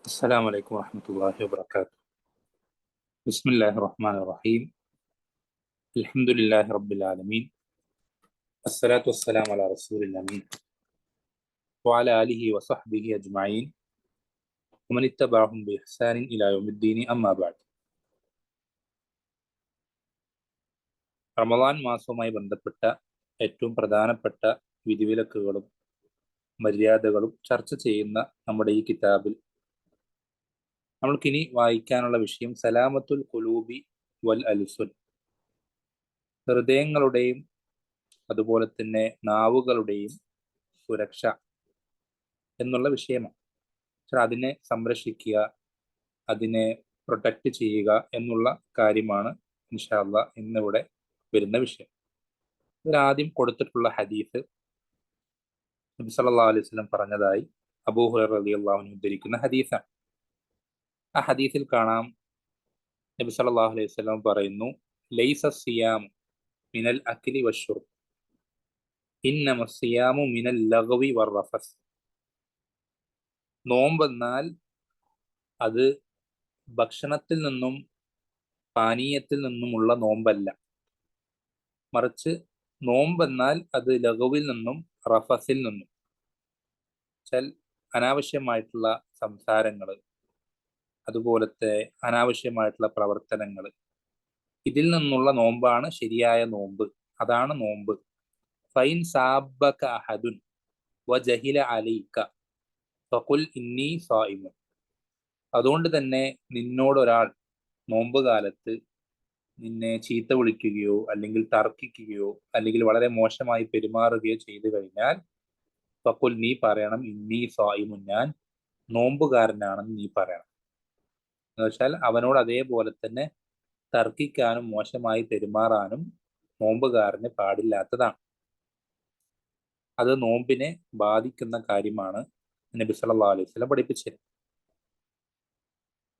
السلام عليكم ورحمة الله وبركاته. بسم الله الرحمن الرحيم. الحمد لله رب العالمين. الصلاة والسلام على رسول الأمين وعلى آله وصحبه أجمعين ومن اتبعهم بإحسان إلى يوم الدين أما بعد. റമദാൻ മാസവുമായി ബന്ധപ്പെട്ട ഏറ്റവും പ്രധാനപ്പെട്ട വിധിവിലക്കുകളും മര്യാദകളും ചർച്ച ചെയ്യുന്ന നമ്മുടെ ഈ കിതാബിൽ നമ്മൾക്കിനി വായിക്കാനുള്ള വിഷയം സലാമത്തുൽ ഖുലൂബി വൽ അൽസുൻ, ഹൃദയങ്ങളുടെയും അതുപോലെ തന്നെ നാവുകളുടെയും സുരക്ഷ എന്നുള്ള വിഷയമാണ്. അതിനെ സംരക്ഷിക്കുക, അതിനെ പ്രൊട്ടക്റ്റ് ചെയ്യുക എന്നുള്ള കാര്യമാണ് ഇൻഷാ അല്ലാഹ് ഇന്നിവിടെ വരുന്ന വിഷയം. ഇതിലാദ്യം കൊടുത്തിട്ടുള്ള ഹദീസ് നബി സല്ലല്ലാഹു അലൈഹി വസല്ലം പറഞ്ഞതായി അബൂ ഹുറൈറ റളിയല്ലാഹു അൻഹു ഉദ്ധരിക്കുന്ന ഹദീസാണ്. ആ ഹദീസിൽ കാണാം നബി സല്ലല്ലാഹു അലൈഹി വസല്ലം പറയുന്നു, ലൈസ സിയാമു മിനൽ അക്ലി വശുർബ് ഇന്നമ സിയാമു മിനൽ ലഗ്വി വറഫസ്. നോമ്പെന്നാൽ അത് ഭക്ഷണത്തിൽ നിന്നും പാനീയത്തിൽ നിന്നുമുള്ള നോമ്പല്ല, മറിച്ച് നോമ്പെന്നാൽ അത് ലഘുവിൽ നിന്നും റഫസിൽ നിന്നും അനാവശ്യമായിട്ടുള്ള സംസാരങ്ങൾ, അതുപോലത്തെ അനാവശ്യമായിട്ടുള്ള പ്രവർത്തനങ്ങൾ, ഇതിൽ നിന്നുള്ള നോമ്പാണ് ശരിയായ നോമ്പ്. അതാണ് നോമ്പ്. ഫൈൻ സാബക അഹദുൻ വജഹില അലൈക ഫഖുൽ ഇന്നി സായിമുൻ. അതുകൊണ്ട് തന്നെ നിന്നോടൊരാൾ നോമ്പ് കാലത്ത് നിന്നെ ചീത്ത വിളിക്കുകയോ അല്ലെങ്കിൽ തർക്കിക്കുകയോ അല്ലെങ്കിൽ വളരെ മോശമായി പെരുമാറുകയോ ചെയ്തു കഴിഞ്ഞാൽ ഫഖുൽ, നീ പറയണം, ഇന്നി സായിമുൻ, ഞാൻ നോമ്പുകാരനാണെന്ന് നീ പറയണം. എന്ന് വെച്ചാൽ അവനോട് അതേപോലെ തന്നെ തർക്കിക്കാനും മോശമായി പെരുമാറാനും നോമ്പുകാരന് പാടില്ലാത്തതാണ്. അത് നോമ്പിനെ ബാധിക്കുന്ന കാര്യമാണ് നബി സല്ലല്ലാഹു അലൈഹി വസല്ലം പഠിപ്പിച്ചത്.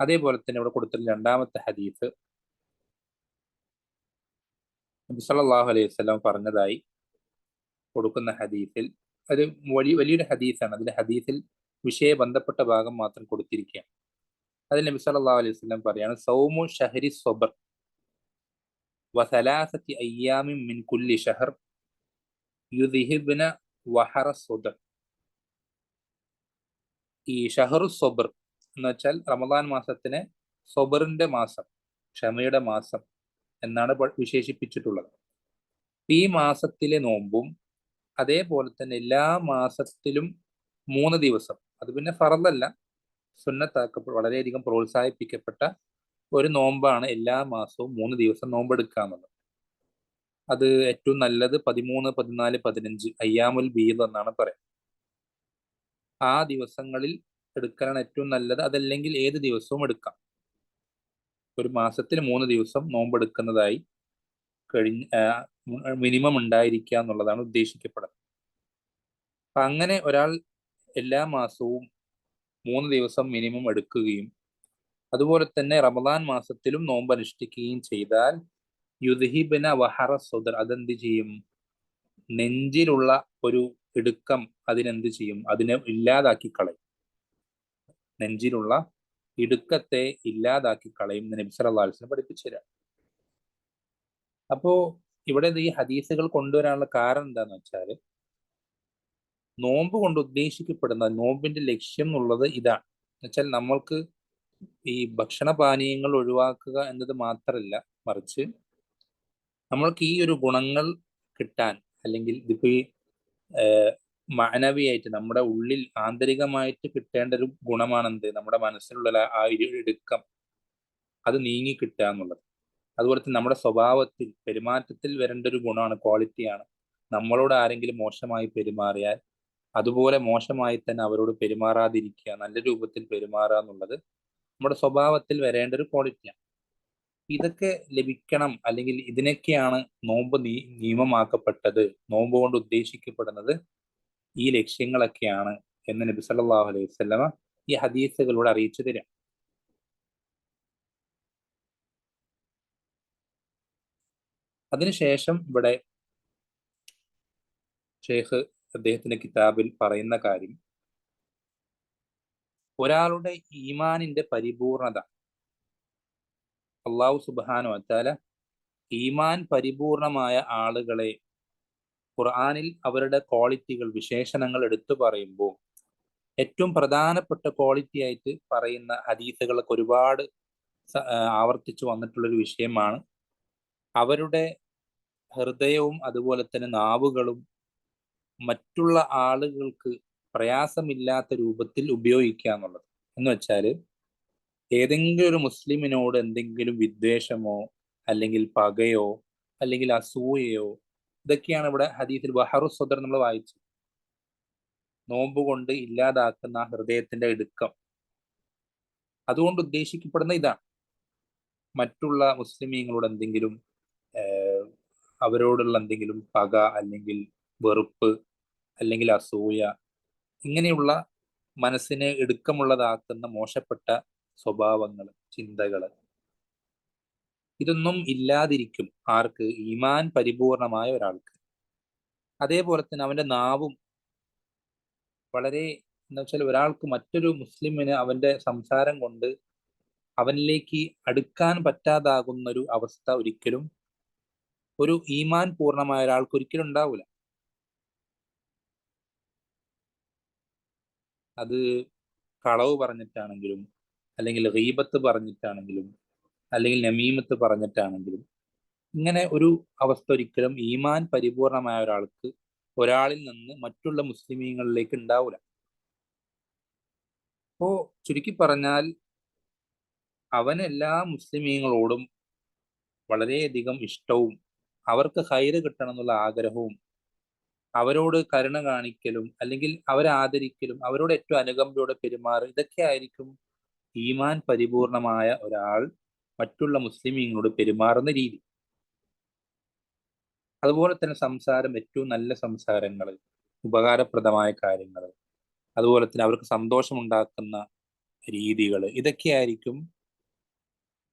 അതേപോലെ തന്നെ ഇവിടെ കൊടുത്തിട്ടുള്ള രണ്ടാമത്തെ ഹദീസ് നബി സല്ലല്ലാഹു അലൈഹി വസല്ലം പറഞ്ഞതായി കൊടുക്കുന്ന ഹദീസിൽ ഒരു വലിയൊരു ഹദീസാണ്. അതിന്റെ ഹദീസിൽ വിഷയ ബന്ധപ്പെട്ട ഭാഗം മാത്രം കൊടുത്തിരിക്കുകയാണ്. അതിൽ നബി സല്ലല്ലാഹു അലൈഹി വസല്ലം പറയാണ്, സൗമു ഷഹരി സ്വബർ വസലാസത്തി അയ്യാമിൻ മിൻ കുല്ലി ഷഹർ യുദ്ഹിബ്ന വഹറ സ്വദർ. ഈ ഷഹറു സ്വബർ എന്ന് വെച്ചാൽ റമദാൻ മാസത്തിനെ സ്വബറിന്റെ മാസം, ക്ഷമയുടെ മാസം എന്നാണ് വിശേഷിപ്പിച്ചിട്ടുള്ളത്. ഈ മാസത്തിലെ നോമ്പും അതേപോലെ തന്നെ എല്ലാ മാസത്തിലും 3 ദിവസം, അത് പിന്നെ ഫറദല്ല, സുന്നത്താക്കപ്പെട്ട വളരെയധികം പ്രോത്സാഹിപ്പിക്കപ്പെട്ട ഒരു നോമ്പാണ് എല്ലാ മാസവും 3 ദിവസം നോമ്പെടുക്കുക എന്നുള്ളത്. അത് ഏറ്റവും നല്ലത് 13, 14, 15 അയ്യാമുൽ ബീദ് എന്നാണ് പറയുന്നത്. ആ ദിവസങ്ങളിൽ എടുക്കാനാണ് ഏറ്റവും നല്ലത്. അതല്ലെങ്കിൽ ഏത് ദിവസവും എടുക്കാം. ഒരു മാസത്തിൽ 3 ദിവസം നോമ്പെടുക്കുന്നതായി മിനിമം ഉണ്ടായിരിക്കുക എന്നുള്ളതാണ് ഉദ്ദേശിക്കപ്പെടുന്നത്. അപ്പൊ അങ്ങനെ ഒരാൾ എല്ലാ മാസവും 3 ദിവസം മിനിമം എടുക്കുകയും അതുപോലെ തന്നെ റമദാൻ മാസത്തിലും നോമ്പ് അനുഷ്ഠിക്കുകയും ചെയ്താൽ യുദ്ഹിബിന വഹറ സുദർ, അതെന്ത് ചെയ്യും? നെഞ്ചിലുള്ള ഒരു ഇടുക്കം അതിനെന്ത് ചെയ്യും? അതിനെ ഇല്ലാതാക്കി കളയും. നെഞ്ചിലുള്ള ഇടുക്കത്തെ ഇല്ലാതാക്കി കളയും എന്ന് നബി സല്ലല്ലാഹു അലൈഹി വസല്ലം പഠിപ്പിച്ചു തരാം. അപ്പോ ഇവിടെ ഈ ഹദീസുകൾ കൊണ്ടുവരാനുള്ള കാരണം എന്താന്ന് വെച്ചാൽ, നോമ്പ് കൊണ്ട് ഉദ്ദേശിക്കപ്പെടുന്ന നോമ്പിന്റെ ലക്ഷ്യം എന്നുള്ളത് ഇതാണ്. എന്നുവെച്ചാൽ നമ്മൾക്ക് ഈ ഭക്ഷണപാനീയങ്ങൾ ഒഴിവാക്കുക എന്നത് മാത്രമല്ല, മറിച്ച് നമ്മൾക്ക് ഈ ഒരു ഗുണങ്ങൾ കിട്ടാൻ, അല്ലെങ്കിൽ ഇതിപ്പോ ഈ മാനവിയായിട്ട് നമ്മുടെ ഉള്ളിൽ ആന്തരികമായിട്ട് കിട്ടേണ്ട ഒരു ഗുണമാണെന്ത്? നമ്മുടെ മനസ്സിലുള്ള ആ ഇടുക്കം അത് നീങ്ങി കിട്ടുക എന്നുള്ളത്. അതുപോലെ തന്നെ നമ്മുടെ സ്വഭാവത്തിൽ, പെരുമാറ്റത്തിൽ വരേണ്ട ഒരു ഗുണമാണ്, ക്വാളിറ്റിയാണ്. നമ്മളോട് ആരെങ്കിലും മോശമായി പെരുമാറിയാൽ അതുപോലെ മോശമായി തന്നെ അവരോട് പെരുമാറാതിരിക്കുക, നല്ല രൂപത്തിൽ പെരുമാറുക എന്നുള്ളത് നമ്മുടെ സ്വഭാവത്തിൽ വരേണ്ട ഒരു ക്വാളിറ്റിയാണ്. ഇതൊക്കെ ലഭിക്കണം, അല്ലെങ്കിൽ ഇതിനൊക്കെയാണ് നോമ്പ് നിയമമാക്കപ്പെട്ടത്. നോമ്പ് കൊണ്ട് ഉദ്ദേശിക്കപ്പെടുന്നത് ഈ ലക്ഷ്യങ്ങളൊക്കെയാണ് എന്ന് നബി സല്ലല്ലാഹു അലൈഹി വസല്ലമ ഈ ഹദീസുകളോട് അറിയിച്ചു തരാം. അതിനുശേഷം ഇവിടെ ഷെയ്ഖ് അദ്ദേഹത്തിന്റെ കിതാബിൽ പറയുന്ന കാര്യം, ഒരാളുടെ ഈമാനിന്റെ പരിപൂർണത അള്ളാഹു സുബ്ഹാനഹു വ തആല ഈമാൻ പരിപൂർണമായ ആളുകളെ ഖുർആനിൽ അവരുടെ ക്വാളിറ്റികൾ വിശേഷണങ്ങൾ എടുത്തു പറയുമ്പോൾ ഏറ്റവും പ്രധാനപ്പെട്ട ക്വാളിറ്റി ആയിട്ട് പറയുന്ന ഹദീസുകളൊക്കെ ഒരുപാട് ആവർത്തിച്ചു വന്നിട്ടുള്ളൊരു വിഷയമാണ് അവരുടെ ഹൃദയവും അതുപോലെ തന്നെ നാവുകളും മറ്റുള്ള ആളുകൾക്ക് പ്രയാസമില്ലാത്ത രൂപത്തിൽ ഉപയോഗിക്കുക എന്നുള്ളത്. എന്ന് വെച്ചാൽ ഏതെങ്കിലും ഒരു മുസ്ലിമിനോട് എന്തെങ്കിലും വിദ്വേഷമോ അല്ലെങ്കിൽ പകയോ അല്ലെങ്കിൽ അസൂയയോ, ഇതൊക്കെയാണ് ഇവിടെ ഹദീസിൽ ബഹറു സദർ നമ്മൾ വായിച്ചത്. നോമ്പ് കൊണ്ട് ഇല്ലാതാക്കുന്ന ഹൃദയത്തിന്റെ ഇടുക്കം, അതുകൊണ്ട് ഉദ്ദേശിക്കപ്പെടുന്ന ഇതാണ്. മറ്റുള്ള മുസ്ലിമീങ്ങളോട് എന്തെങ്കിലും അവരോടുള്ള എന്തെങ്കിലും പക അല്ലെങ്കിൽ വെറുപ്പ് അല്ലെങ്കിൽ അസൂയ, ഇങ്ങനെയുള്ള മനസ്സിനെ ഇടുക്കമുള്ളതാക്കുന്ന മോശപ്പെട്ട സ്വഭാവങ്ങൾ, ചിന്തകൾ, ഇതൊന്നും ഇല്ലാതിരിക്കും ആർക്ക്? ഈമാൻ പരിപൂർണമായ ഒരാൾക്ക്. അതേപോലെ തന്നെ അവന്റെ നാവും വളരെ, എന്ന് വെച്ചാൽ ഒരാൾക്ക് മറ്റൊരു മുസ്ലിമിന് അവന്റെ സംസാരം കൊണ്ട് അവനിലേക്ക് അടുക്കാൻ പറ്റാതാകുന്ന ഒരു അവസ്ഥ ഒരിക്കലും ഒരു ഈമാൻ പൂർണ്ണമായ ഒരാൾക്ക് ഒരിക്കലും ഉണ്ടാവില്ല. അത് കളവ് പറഞ്ഞിട്ടാണെങ്കിലും അല്ലെങ്കിൽ ഗീബത്ത് പറഞ്ഞിട്ടാണെങ്കിലും അല്ലെങ്കിൽ നമീമത്ത് പറഞ്ഞിട്ടാണെങ്കിലും ഇങ്ങനെ ഒരു അവസ്ഥ ഒരിക്കലും ഈമാൻ പരിപൂർണമായ ഒരാൾക്ക് ഒരാളിൽ നിന്ന് മറ്റുള്ള മുസ്ലിമീങ്ങളിലേക്ക് ഉണ്ടാവില്ല. അപ്പോ ചുരുക്കി പറഞ്ഞാൽ അവൻ എല്ലാ മുസ്ലിമീങ്ങളോടും വളരെയധികം ഇഷ്ടവും അവർക്ക് ഹൈറ് കിട്ടണം എന്നുള്ള ആഗ്രഹവും അവരോട് കരുണ കാണിക്കലും അല്ലെങ്കിൽ അവരെ ആദരിക്കലും അവരോട് ഏറ്റവും അനുകമ്പയോടെ പെരുമാറുക, ഇതൊക്കെ ആയിരിക്കും ഈമാൻ പരിപൂർണമായ ഒരാൾ മറ്റുള്ള മുസ്ലിമീങ്ങളോട് പെരുമാറുന്ന രീതി. അതുപോലെ തന്നെ സംസാരം, ഏറ്റവും നല്ല സംസാരങ്ങൾ, ഉപകാരപ്രദമായ കാര്യങ്ങൾ, അതുപോലെ തന്നെ അവർക്ക് സന്തോഷമുണ്ടാക്കുന്ന രീതികൾ, ഇതൊക്കെയായിരിക്കും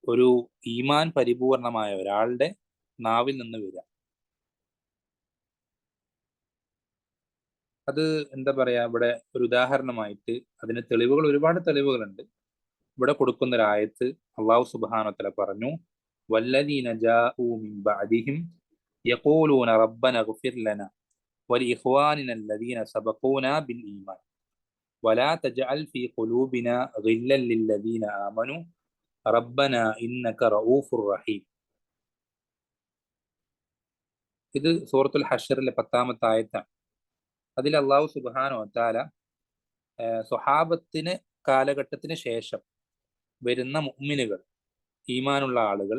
ഒരു ഈമാൻ പരിപൂർണമായ ഒരാളുടെ നാവിൽ നിന്ന് വരിക. അത് എന്താ പറയാ, ഇവിടെ ഒരു ഉദാഹരണമായിട്ട് അതിന് തെളിവുകൾ, ഒരുപാട് തെളിവുകളുണ്ട്. ഇവിടെ കൊടുക്കുന്ന ഒരു ആയത്ത് അള്ളാഹു സുബ്ഹാനഹു വ തആല പറഞ്ഞു, വല്ലദീന ജാഊ മിൻ ബഅദിഹിം യഖൂലൂന റബ്ബന ഇഗ്ഫിർ ലനാ വലിഇഖ്വാനിന അല്ലദീന സബഖൂനാ ബിൽ ഈമാൻ വലാ തജ്അൽ ഫീ ഖുലൂബിനാ ഗില്ലൻ ലില്ലദീന ആമനൂ റബ്ബന ഇന്നക റഊഫുർ റഹീം. ഇത് സൂറത്തുൽ ഹശ്റിലെ 10-ാമത്തെ ആയത്താണ്. അതിൽ അള്ളാഹു സുബ്ഹാനഹു വ തആല സ്വഹാബത്തിന് കാലഘട്ടത്തിന് ശേഷം വരുന്ന മുഅ്മിനുകൾ, ഈമാനുള്ള ആളുകൾ,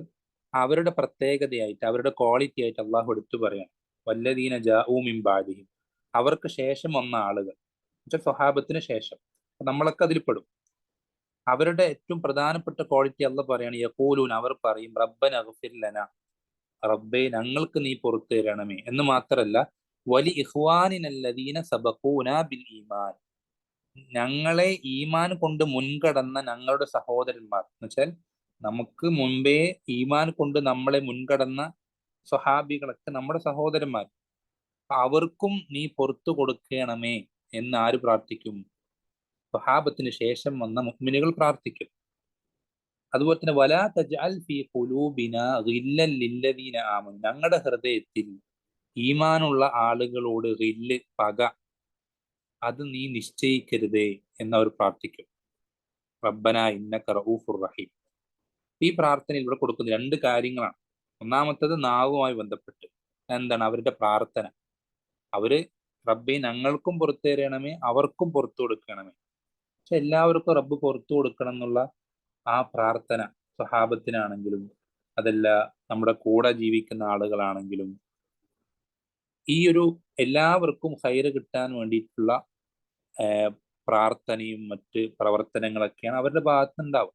അവരുടെ പ്രത്യേകതയായിട്ട് അവരുടെ ക്വാളിറ്റി ആയിട്ട് അള്ളാഹു എടുത്തു പറയാണ്, വല്ലദീന ജാഊ മിൻ ബഅദിഹിം, അവർക്ക് ശേഷം വന്ന ആളുകൾ, എന്നുവെച്ചാൽ സ്വഹാബത്തിന് ശേഷം, നമ്മളൊക്കെ അതിൽ പെടും. അവരുടെ ഏറ്റവും പ്രധാനപ്പെട്ട ക്വാളിറ്റി അള്ളാഹ് പറയാണ്, യഖൂലൂൻ, അവർ പറയും, റബ്ബന ഇഗ്ഫിർ ലനാ, റബ്ബേ ഞങ്ങൾക്ക് നീ പുറത്തു തരണമേ എന്ന് മാത്രമല്ല, വലി ഇഖ്വാനിനല്ലദീന സബഖൂനാ ബിൽ ഈമാൻ, ഞങ്ങളെ ഈമാൻ കൊണ്ട് മുൻകടന്ന ഞങ്ങളുടെ സഹോദരന്മാർ, എന്ന് വെച്ചാൽ നമുക്ക് മുമ്പേ ഈമാൻ കൊണ്ട് നമ്മളെ മുൻകടന്ന സ്വഹാബികളൊക്കെ നമ്മുടെ സഹോദരന്മാർ, അവർക്കും നീ പുറത്തു കൊടുക്കണമേ എന്ന് ആര് പ്രാർത്ഥിക്കും? സ്വഹാബത്തിന് ശേഷം വന്ന മുഅ്മിനുകൾ പ്രാർത്ഥിക്കും. അതുപോലെ തന്നെ വലാ തജ്അൽ ഫീ ഖുലൂബിനാ ഗില്ലൻ ലില്ലദീന ആമനൂ, ഞങ്ങളുടെ ഹൃദയത്തിൽ ഈമാനുള്ള ആളുകളോട് ഗില്ല്, പക, അത് നീ നിശ്ചയിക്കരുതേ എന്നവർ പ്രാർത്ഥിക്കും. റബ്ബന ഇന്നക റഊഫുർ റഹീം. ഈ പ്രാർത്ഥനയിൽ ഇവിടെ കൊടുക്കുന്ന രണ്ട് കാര്യങ്ങളാണ്. ഒന്നാമത്തത് നാവുമായി ബന്ധപ്പെട്ട് എന്താണ് അവരുടെ പ്രാർത്ഥന. അവര് റബ്ബേ ഞങ്ങൾക്കും പുറത്തു തരണമേ, അവർക്കും പുറത്തു കൊടുക്കണമേ. പക്ഷെ എല്ലാവർക്കും റബ്ബ് പുറത്തു കൊടുക്കണം എന്നുള്ള ആ പ്രാർത്ഥന സ്വഹാബത്തിനാണെങ്കിലും അതല്ല നമ്മുടെ കൂടെ ജീവിക്കുന്ന ആളുകളാണെങ്കിലും ഈ ഒരു എല്ലാവർക്കും ഹൈറ് കിട്ടാൻ വേണ്ടിയിട്ടുള്ള പ്രാർത്ഥനയും മറ്റ് പ്രവർത്തനങ്ങളൊക്കെയാണ് അവരുടെ ഭാഗത്ത് ഉണ്ടാവുക.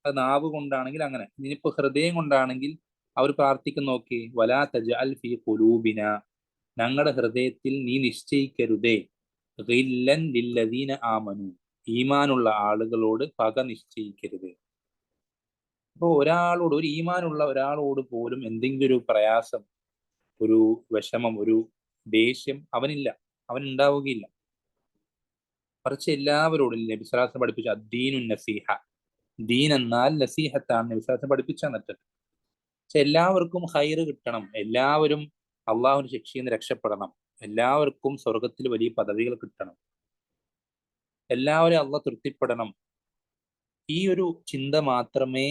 അത് നാവ് കൊണ്ടാണെങ്കിൽ അങ്ങനെ, ഇനിയിപ്പോ ഹൃദയം കൊണ്ടാണെങ്കിൽ അവർ പ്രാർത്ഥിക്കുന്ന നോക്കി, വലാ തജ്അൽ ഫീ ഖുലൂബിന, ഞങ്ങളുടെ ഹൃദയത്തിൽ നീ നിശ്ചയിക്കരുതേ, ഗില്ലൻ ലില്ലദീന ആമനു, ഈമാനുള്ള ആളുകളോട് പക നിശ്ചയിക്കരുത്. അപ്പോൾ ഒരാളോട്, ഒരു ഈമാനുള്ള ഒരാളോട് പോലും എന്തെങ്കിലും ഒരു പ്രയാസം, ഒരു വിഷമം, ഒരു ദേഷ്യം അവനില്ല, അവൻ ഉണ്ടാവുകയില്ല. മറിച്ച് എല്ലാവരോടും നബി സ്വല്ലല്ലാഹു അലൈഹി വസല്ലം പഠിപ്പിച്ച അദ്ദീനു നസീഹ, ദീൻ എന്നാൽ നസീഹത്താണ് നബി സ്വല്ലല്ലാഹു അലൈഹി വസല്ലം പഠിപ്പിച്ചു തന്നിട്ട്. പക്ഷെ എല്ലാവർക്കും ഹൈറ് കിട്ടണം, എല്ലാവരും അള്ളാഹുവിന്റെ ശിക്ഷയിൽ നിന്ന് രക്ഷപ്പെടണം, എല്ലാവർക്കും സ്വർഗത്തിൽ വലിയ പദവികൾ കിട്ടണം, എല്ലാവരും അള്ളാഹ് തൃപ്തിപ്പെടണം, ഈ ഒരു ചിന്ത മാത്രമേ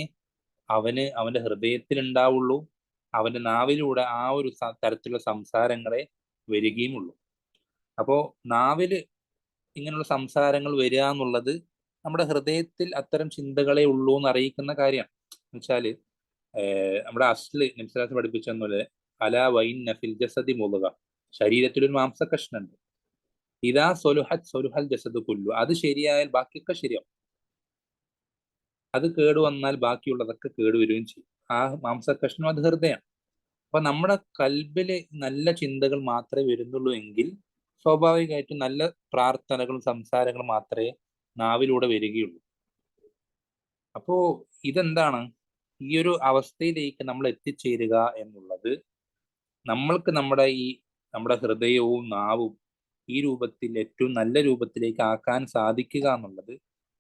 അവന്റെ ഹൃദയത്തിൽ ഉണ്ടാവുള്ളൂ. അവന്റെ നാവിലൂടെ ആ ഒരു തരത്തിലുള്ള സംസാരങ്ങളെ വരികയുമുള്ളൂ. അപ്പോ നാവില് ഇങ്ങനെയുള്ള സംസാരങ്ങൾ വരിക എന്നുള്ളത് നമ്മുടെ ഹൃദയത്തിൽ അത്തരം ചിന്തകളെ ഉള്ളൂ എന്ന് അറിയിക്കുന്ന കാര്യമാണ്. എന്നുവെച്ചാല് നമ്മുടെ അസ്ല് നിംസലാസ് പഠിപ്പിച്ചെന്നപോലെ അല വൈൻ നഫിൽ ജസദി മുളുക, ശരീരത്തിലൊരു മാംസകഷ്ണുണ്ട്. ഇതാ സൊലുഹത് സൊലുഹൽ ജസദ് കുല്ലു, അത് ശരിയായാൽ ബാക്കിയൊക്കെ ശരിയാവും. അത് കേടുവന്നാൽ ബാക്കിയുള്ളതൊക്കെ കേടുവരികയും ചെയ്യും. ആ മാംസകഷ്ണം അത് ഹൃദയമാണ്. അപ്പൊ നമ്മുടെ കൽബില് നല്ല ചിന്തകൾ മാത്രമേ വരുന്നുള്ളൂ എങ്കിൽ സ്വാഭാവികമായിട്ടും നല്ല പ്രാർത്ഥനകളും സംസാരങ്ങളും മാത്രമേ നാവിലൂടെ വരികയുള്ളൂ. അപ്പോ ഇതെന്താണ്, ഈ ഒരു അവസ്ഥയിലേക്ക് നമ്മൾ എത്തിച്ചേരുക എന്നുള്ളത് നമ്മൾക്ക് നമ്മുടെ ഹൃദയവും നാവും ഈ രൂപത്തിൽ ഏറ്റവും നല്ല രൂപത്തിലേക്ക് ആക്കാൻ സാധിക്കുക എന്നുള്ളത്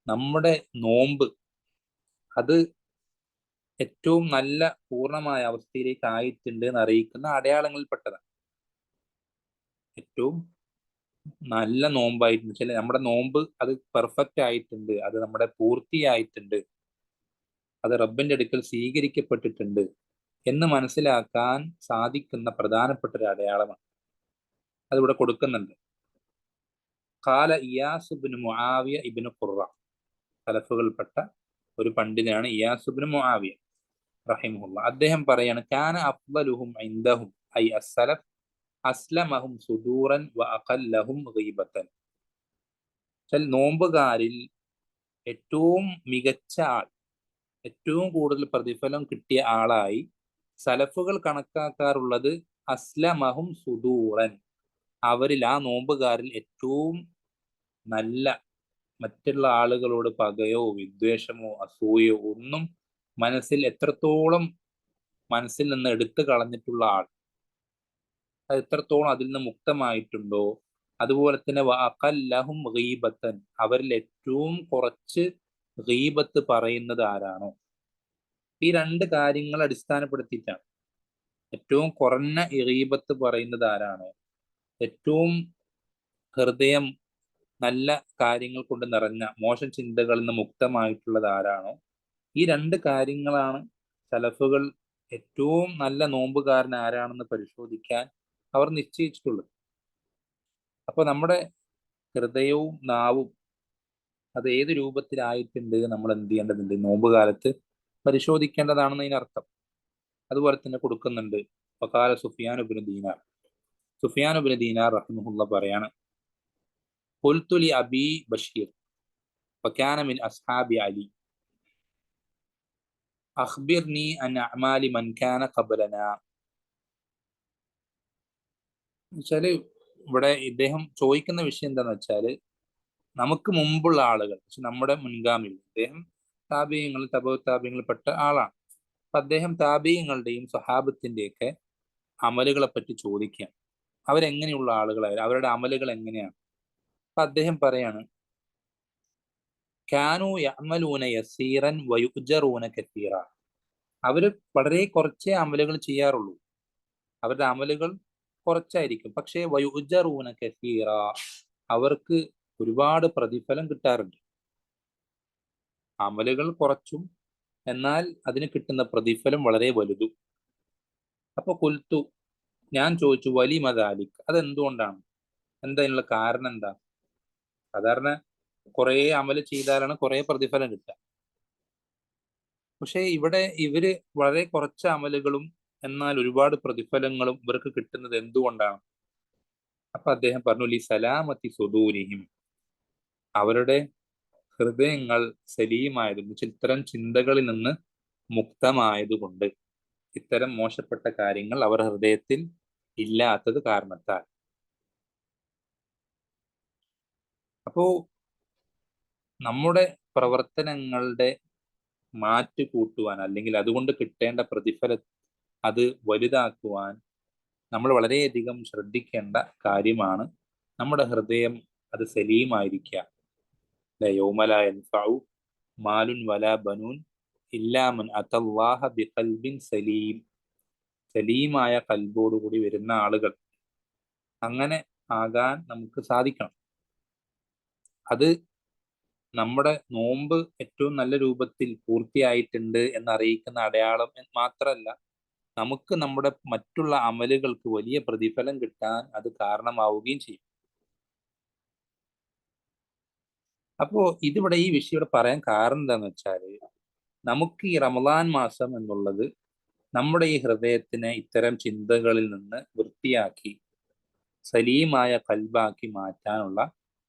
നമ്മുടെ നോമ്പ് അത് ഏറ്റവും നല്ല പൂർണ്ണമായ അവസ്ഥയിലേക്ക് ആയിട്ടുണ്ട് എന്ന് അറിയിക്കുന്ന അടയാളങ്ങളിൽപ്പെട്ടതാണ്. ഏറ്റവും നല്ല നോമ്പായിട്ടുണ്ട്, ചില നമ്മുടെ നോമ്പ് അത് പെർഫെക്റ്റ് ആയിട്ടുണ്ട്, അത് നമ്മുടെ പൂർത്തിയായിട്ടുണ്ട്, അത് റബ്ബിന്റെ അടുക്കൽ സ്വീകരിക്കപ്പെട്ടിട്ടുണ്ട് എന്ന് മനസ്സിലാക്കാൻ സാധിക്കുന്ന പ്രധാനപ്പെട്ട ഒരു അടയാളമാണ്. അതിവിടെ കൊടുക്കുന്നുണ്ട്. ഖാല ഇയാസ് ഇബ്നു മുആവിയ ഇബ്നു ഖുറ, സലഫുകൾപ്പെട്ട ഒരു പണ്ഡിതനാണ് ഇയാസ് ഇബ്നു മുആവിയ റഹിമഹുള്ള. അദ്ദേഹം പറയാണ്, കാന അഫ്ളലുഹും ഇൻദഹും ഐ അസ്സലഫ് അസ്ലമഹും സുദൂറൻ വ അഖല്ലഹും ഗീബത്തൻ. നോമ്പുകാരിൽ ഏറ്റവും മികച്ച ആൾ, ഏറ്റവും കൂടുതൽ പ്രതിഫലം കിട്ടിയ ആളായി സലഫുകൾ കണക്കാക്കാറുള്ളത് അസ്ലമഹും സുദൂറൻ, അവരിൽ ആ നോമ്പുകാരിൽ ഏറ്റവും നല്ല, മറ്റുള്ള ആളുകളോട് പകയോ വിദ്വേഷമോ അസൂയോ ഒന്നും എത്രത്തോളം മനസ്സിൽ നിന്ന് എടുത്തു കളഞ്ഞിട്ടുള്ള ആൾ, അത് എത്രത്തോളം അതിൽ നിന്ന് മുക്തമായിട്ടുണ്ടോ, അതുപോലെ തന്നെ വഅഖല്ലഹും ഗീബത്തൻ, അവരിൽ ഏറ്റവും കുറച്ച് ഗീബത്ത് പറയുന്നത് ആരാണോ, ഈ രണ്ട് കാര്യങ്ങൾ അടിസ്ഥാനപ്പെടുത്തിയിട്ടാണ്. ഏറ്റവും കുറഞ്ഞ ഗീബത്ത് പറയുന്നത് ആരാണോ, ഏറ്റവും ഹൃദയം നല്ല കാര്യങ്ങൾ കൊണ്ട് നിറഞ്ഞ മോശം ചിന്തകളിൽ നിന്ന് മുക്തമായിട്ടുള്ളത് ആരാണോ, ഈ രണ്ട് കാര്യങ്ങളാണ് സലഫുകൾ ഏറ്റവും നല്ല നോമ്പുകാരൻ ആരാണെന്ന് പരിശോധിക്കാൻ അവർ നിശ്ചയിച്ചിട്ടുള്ളത്. അപ്പൊ നമ്മുടെ ഹൃദയവും നാവും അത് ഏത് രൂപത്തിലായിട്ടുണ്ട് നമ്മൾ എന്ത് ചെയ്യേണ്ടതുണ്ട്, നോമ്പുകാലത്ത് പരിശോധിക്കേണ്ടതാണെന്ന് ഇതിനർത്ഥം. അതുപോലെ തന്നെ കൊടുക്കുന്നുണ്ട്, വഖാല സുഫിയാൻ ഇബ്നു ദീനാർ റഹിമഹുള്ള പറയാണ്, ഖുൽതു ലി അബി ബഷീർ വകാന മിൻ അസ്ഹാബി അലി അഖ്ബിർനി അൻ അഅമാലി മൻ കാന ഖബ്ലനാ. വെച്ചാല് ഇവിടെ ഇദ്ദേഹം ചോദിക്കുന്ന വിഷയം എന്താന്ന് വെച്ചാല്, നമുക്ക് മുമ്പുള്ള ആളുകൾ, പക്ഷെ നമ്മുടെ മുൻഗാമികൾ, അദ്ദേഹം താബിഈങ്ങൾ തബഉ താബിഈങ്ങളിൽ പെട്ട ആളാണ്. അപ്പൊ അദ്ദേഹം താബിഈങ്ങളുടെയും സ്വഹാബത്തിന്റെയൊക്കെ അമലുകളെ പറ്റി ചോദിക്കുകയാണ്. അവരെങ്ങനെയുള്ള ആളുകളായിരുന്നു, അവരുടെ അമലുകൾ എങ്ങനെയാണ്. അപ്പൊ അദ്ദേഹം പറയാണ്, കാനു യഅമലൂന യസീറൻ വയുഅ്ജറൂന കസീറ, അവര് വളരെ കുറച്ചേ അമലുകൾ ചെയ്യാറുള്ളൂ, അവരുടെ അമലുകൾ കുറച്ചായിരിക്കും, പക്ഷേ വയുഅ്ജറൂന കസീറ, അവർക്ക് ഒരുപാട് പ്രതിഫലം കിട്ടാറുണ്ട്. അമലുകൾ കുറച്ചും എന്നാൽ അതിന് കിട്ടുന്ന പ്രതിഫലം വളരെ വലുതും. അപ്പൊ കുൽത്തു, ഞാൻ ചോദിച്ചു, വലി മദാലിക്, അതെന്തുകൊണ്ടാണ്, അതിനുള്ള കാരണം എന്താ? സാധാരണ കുറെ അമല് ചെയ്താലാണ് കുറെ പ്രതിഫലം കിട്ടുക, പക്ഷെ ഇവിടെ ഇവര് വളരെ കുറച്ച് അമലുകളും എന്നാൽ ഒരുപാട് പ്രതിഫലങ്ങളും ഇവർക്ക് കിട്ടുന്നത് എന്തുകൊണ്ടാണ്? അപ്പൊ അദ്ദേഹം പറഞ്ഞു, ലി സലാമത്തി സുദൂരിഹിം, അവരുടെ ഹൃദയങ്ങൾ സലീമായതുകൊണ്ട്, ഇത്തരം ചിന്തകളിൽ നിന്ന് മുക്തമായതുകൊണ്ട്, ഇത്തരം മോശപ്പെട്ട കാര്യങ്ങൾ അവർ ഹൃദയത്തിൽ ഇല്ലാത്തത് കാരണത്താൽ. അപ്പോ നമ്മുടെ പ്രവർത്തനങ്ങളുടെ മാറ്റ് കൂട്ടുവാൻ, അല്ലെങ്കിൽ അതുകൊണ്ട് കിട്ടേണ്ട പ്രതിഫലം അത് വലുതാക്കുവാൻ നമ്മൾ വളരെയധികം ശ്രദ്ധിക്കേണ്ട കാര്യമാണ് നമ്മുടെ ഹൃദയം അത് സലീമായിരിക്കുക, യൗമ ലാ യൻഫഉ മാലുൻ വലാ ബനൂൻ ഇല്ലാ മൻ അത്തല്ലാഹ ബിഖൽബിൻ സലീം. സലീമായ കൽബോടുകൂടി വരുന്ന ആളുകൾ, അങ്ങനെ ആകാൻ നമുക്ക് സാധിക്കണം. അത് നമ്മുടെ നോമ്പ് ഏറ്റവും നല്ല രൂപത്തിൽ പൂർത്തിയായിട്ടുണ്ട് എന്നറിയിക്കുന്ന അടയാളം മാത്രമല്ല, നമുക്ക് നമ്മുടെ മറ്റുള്ള അമലുകൾക്ക് വലിയ പ്രതിഫലം കിട്ടാൻ അത് കാരണമാവുകയും ചെയ്യും. അപ്പോ ഇതിവിടെ ഈ വിഷയം ഇവിടെ പറയാൻ കാരണം എന്താന്ന് വെച്ചാല്, നമുക്ക് ഈ റമദാൻ മാസം എന്നുള്ളത് നമ്മുടെ ഈ ഹൃദയത്തിനെ ഇത്തരം ചിന്തകളിൽ നിന്ന് വൃത്തിയാക്കി സലീമായ കൽബാക്കി മാറ്റാനുള്ള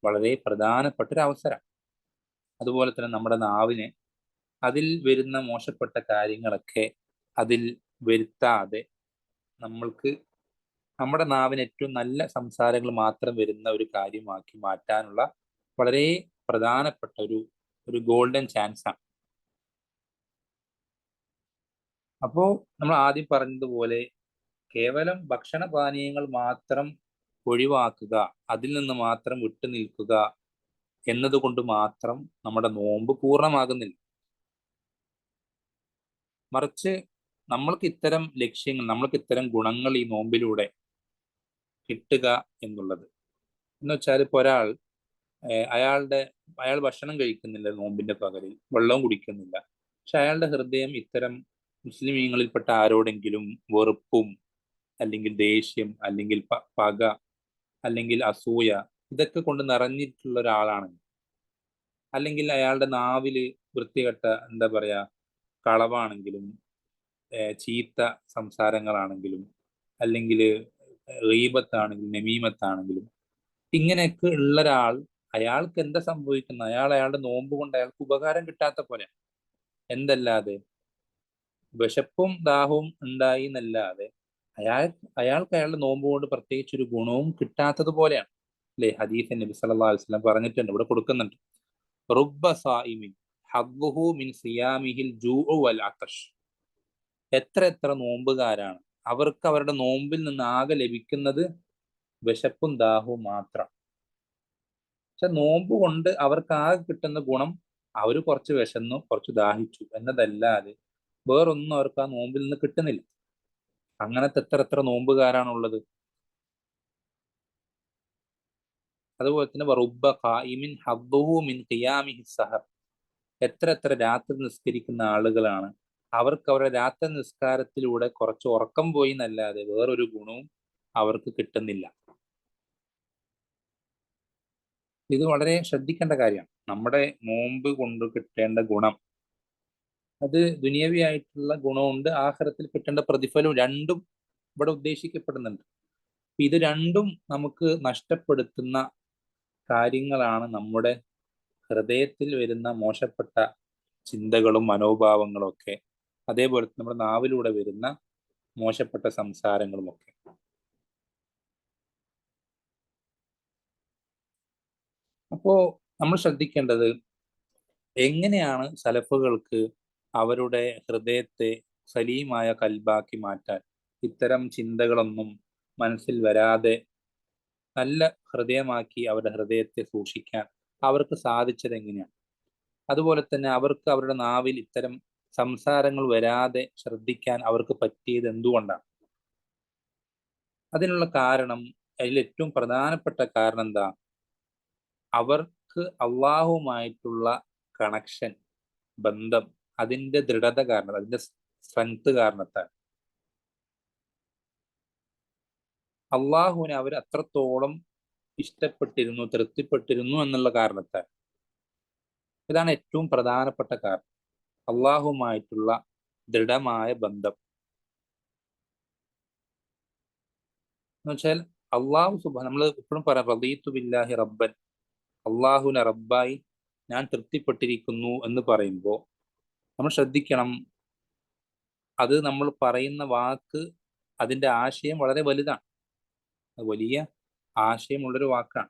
വളരെ പ്രധാനപ്പെട്ട ഒരു അവസരം. അതുപോലെ തന്നെ നമ്മുടെ നാവിനെ അതിൽ വരുന്ന മോശപ്പെട്ട കാര്യങ്ങളൊക്കെ അതിൽ വരുത്താതെ നമ്മൾക്ക് നമ്മുടെ നാവിന് ഏറ്റവും നല്ല സംസാരങ്ങൾ മാത്രം വരുന്ന ഒരു കാര്യമാക്കി മാറ്റാനുള്ള വളരെ പ്രധാനപ്പെട്ട ഒരു ഗോൾഡൻ ചാൻസ് ആണ്. അപ്പോ നമ്മൾ ആദ്യം പറഞ്ഞതുപോലെ കേവലം ഭക്ഷണപാനീയങ്ങൾ മാത്രം ഒഴിവാക്കുക, അതിൽ നിന്ന് മാത്രം വിട്ടു നിൽക്കുക എന്നതുകൊണ്ട് മാത്രം നമ്മുടെ നോമ്പ് പൂർണ്ണമാകുന്നില്ല. മറിച്ച് നമ്മൾക്ക് ഇത്തരം ലക്ഷ്യങ്ങൾ, നമ്മൾക്ക് ഇത്തരം ഗുണങ്ങൾ ഈ നോമ്പിലൂടെ കിട്ടുക എന്നുള്ളത് എന്ന് വെച്ചാൽ, ഇപ്പോൾ അയാൾ ഭക്ഷണം കഴിക്കുന്നില്ല നോമ്പിന്റെ പകലിൽ, വെള്ളവും കുടിക്കുന്നില്ല, പക്ഷെ അയാളുടെ ഹൃദയം ഇത്തരം മുസ്ലിമീങ്ങളിൽപ്പെട്ട ആരോടെങ്കിലും വെറുപ്പും അല്ലെങ്കിൽ ദേഷ്യം അല്ലെങ്കിൽ പക അല്ലെങ്കിൽ അസൂയ ഇതൊക്കെ കൊണ്ട് നിറഞ്ഞിട്ടുള്ള ഒരാളാണ്. അല്ലെങ്കിൽ അയാളുടെ നാവില് വൃത്തികെട്ട എന്താ പറയാ കളവാണെങ്കിലും ചീത്ത സംസാരങ്ങളാണെങ്കിലും അല്ലെങ്കിൽ ഗീബത്താണെങ്കിലും നമീമത്താണെങ്കിലും ഇങ്ങനെയൊക്കെ ഉള്ള ഒരാൾ, അയാൾക്ക് എന്താ സംഭവിക്കുന്നത്, അയാളുടെ നോമ്പ് കൊണ്ട് അയാൾക്ക് ഉപകാരം കിട്ടാത്ത പോലെ. എന്തല്ലാതെ വിശപ്പും ദാഹവും ഉണ്ടായി എന്നല്ലാതെ അയാൾക്ക് അയാളുടെ നോമ്പ് കൊണ്ട് പ്രത്യേകിച്ച് ഒരു ഗുണവും കിട്ടാത്തത് പോലെയാണ്. അല്ലെ? ഹദീസ് നബി സല്ലല്ലാഹു അലൈഹി വസല്ലം പറഞ്ഞിട്ടുണ്ട്, ഇവിടെ കൊടുക്കുന്നുണ്ട്. റുബ്ബ സായിമിൻ ഹദ്ദുഹു മിൻ സിയാമിഹിൽ ജൂഉ വൽ അത്ഷ്. എത്ര എത്ര നോമ്പുകാരാണ്, അവർക്ക് അവരുടെ നോമ്പിൽ നിന്ന് ആകെ ലഭിക്കുന്നത് വിശപ്പും ദാഹവും മാത്രം. പക്ഷെ നോമ്പ് കൊണ്ട് അവർക്ക് ആകെ കിട്ടുന്ന ഗുണം, അവർ കുറച്ച് വിശന്നു കുറച്ച് ദാഹിച്ചു എന്നതല്ലാതെ വേറൊന്നും അവർക്ക് ആ നോമ്പിൽ നിന്ന് കിട്ടുന്നില്ല. അങ്ങനത്തെ എത്ര എത്ര നോമ്പുകാരാണുള്ളത്. അതുപോലെ തന്നെ വറുബ്ബ ഖായിമിൻ ഹദ്ദുഹു മിൻ ഖിയാമിഹി സഹർ. എത്ര എത്ര രാത്രി നിസ്കരിക്കുന്ന ആളുകളാണ്, അവർക്ക് അവരുടെ രാത്രി നിസ്കാരത്തിലൂടെ കുറച്ച് ഉറക്കം പോയി എന്നല്ലാതെ വേറൊരു ഗുണവും അവർക്ക് കിട്ടുന്നില്ല. ഇത് വളരെ ശ്രദ്ധിക്കേണ്ട കാര്യമാണ്. നമ്മുടെ നോമ്പ് കൊണ്ട് കിട്ടേണ്ട ഗുണം, അത് ദുനിയവിയായിട്ടുള്ള ഗുണമുണ്ട്, ആഖിറത്തിൽ കിട്ടേണ്ട പ്രതിഫലവും, രണ്ടും ഇവിടെ ഉദ്ദേശിക്കപ്പെടുന്നുണ്ട്. ഇത് രണ്ടും നമുക്ക് നഷ്ടപ്പെടുത്തുന്ന കാര്യങ്ങളാണ് നമ്മുടെ ഹൃദയത്തിൽ വരുന്ന മോശപ്പെട്ട ചിന്തകളും മനോഭാവങ്ങളും ഒക്കെ, അതേപോലെ നമ്മുടെ നാവിലൂടെ വരുന്ന മോശപ്പെട്ട സംസാരങ്ങളും ഒക്കെ. അപ്പോ നമ്മൾ ശ്രദ്ധിക്കേണ്ടത്, എങ്ങനെയാണ് സലഫുകൾക്ക് അവരുടെ ഹൃദയത്തെ സലീമായ കൽബാക്കി മാറ്റാൻ, ഇത്തരം ചിന്തകളൊന്നും മനസ്സിൽ വരാതെ നല്ല ഹൃദയമാക്കി അവരുടെ ഹൃദയത്തെ സൂക്ഷിക്കാൻ അവർക്ക് സാധിച്ചത് എങ്ങനെയാണ്? അതുപോലെ തന്നെ അവർക്ക് അവരുടെ നാവിൽ ഇത്തരം സംസാരങ്ങൾ വരാതെ ശ്രദ്ധിക്കാൻ അവർക്ക് പറ്റിയത് എന്തുകൊണ്ടാണ്? അതിനുള്ള കാരണം, അതിൽ ഏറ്റവും പ്രധാനപ്പെട്ട കാരണം എന്താ? അവർക്ക് അള്ളാഹുമായിട്ടുള്ള കണക്ഷൻ, ബന്ധം, അതിന്റെ ദൃഢത കാരണം, അതിന്റെ സ്ട്രെങ്ത് കാരണത്താൽ, അള്ളാഹുവിനെ അവർ അത്രത്തോളം ഇഷ്ടപ്പെട്ടിരുന്നു, തൃപ്തിപ്പെട്ടിരുന്നു എന്നുള്ള കാരണത്താൽ. ഇതാണ് ഏറ്റവും പ്രധാനപ്പെട്ട കാരണം, അള്ളാഹുമായിട്ടുള്ള ദൃഢമായ ബന്ധം. എന്ന് വെച്ചാൽ നമ്മൾ എപ്പോഴും പറയാം, റദീതു ബില്ലാഹി റബ്ബൻ, അള്ളാഹുവിനെ റബ്ബായി ഞാൻ തൃപ്തിപ്പെട്ടിരിക്കുന്നു എന്ന് പറയുമ്പോൾ നമ്മൾ ശ്രദ്ധിക്കണം, അത് നമ്മൾ പറയുന്ന വാക്ക്, അതിന്റെ ആശയം വളരെ വലുതാണ്, വലിയ ആശയമുള്ളൊരു വാക്കാണ്.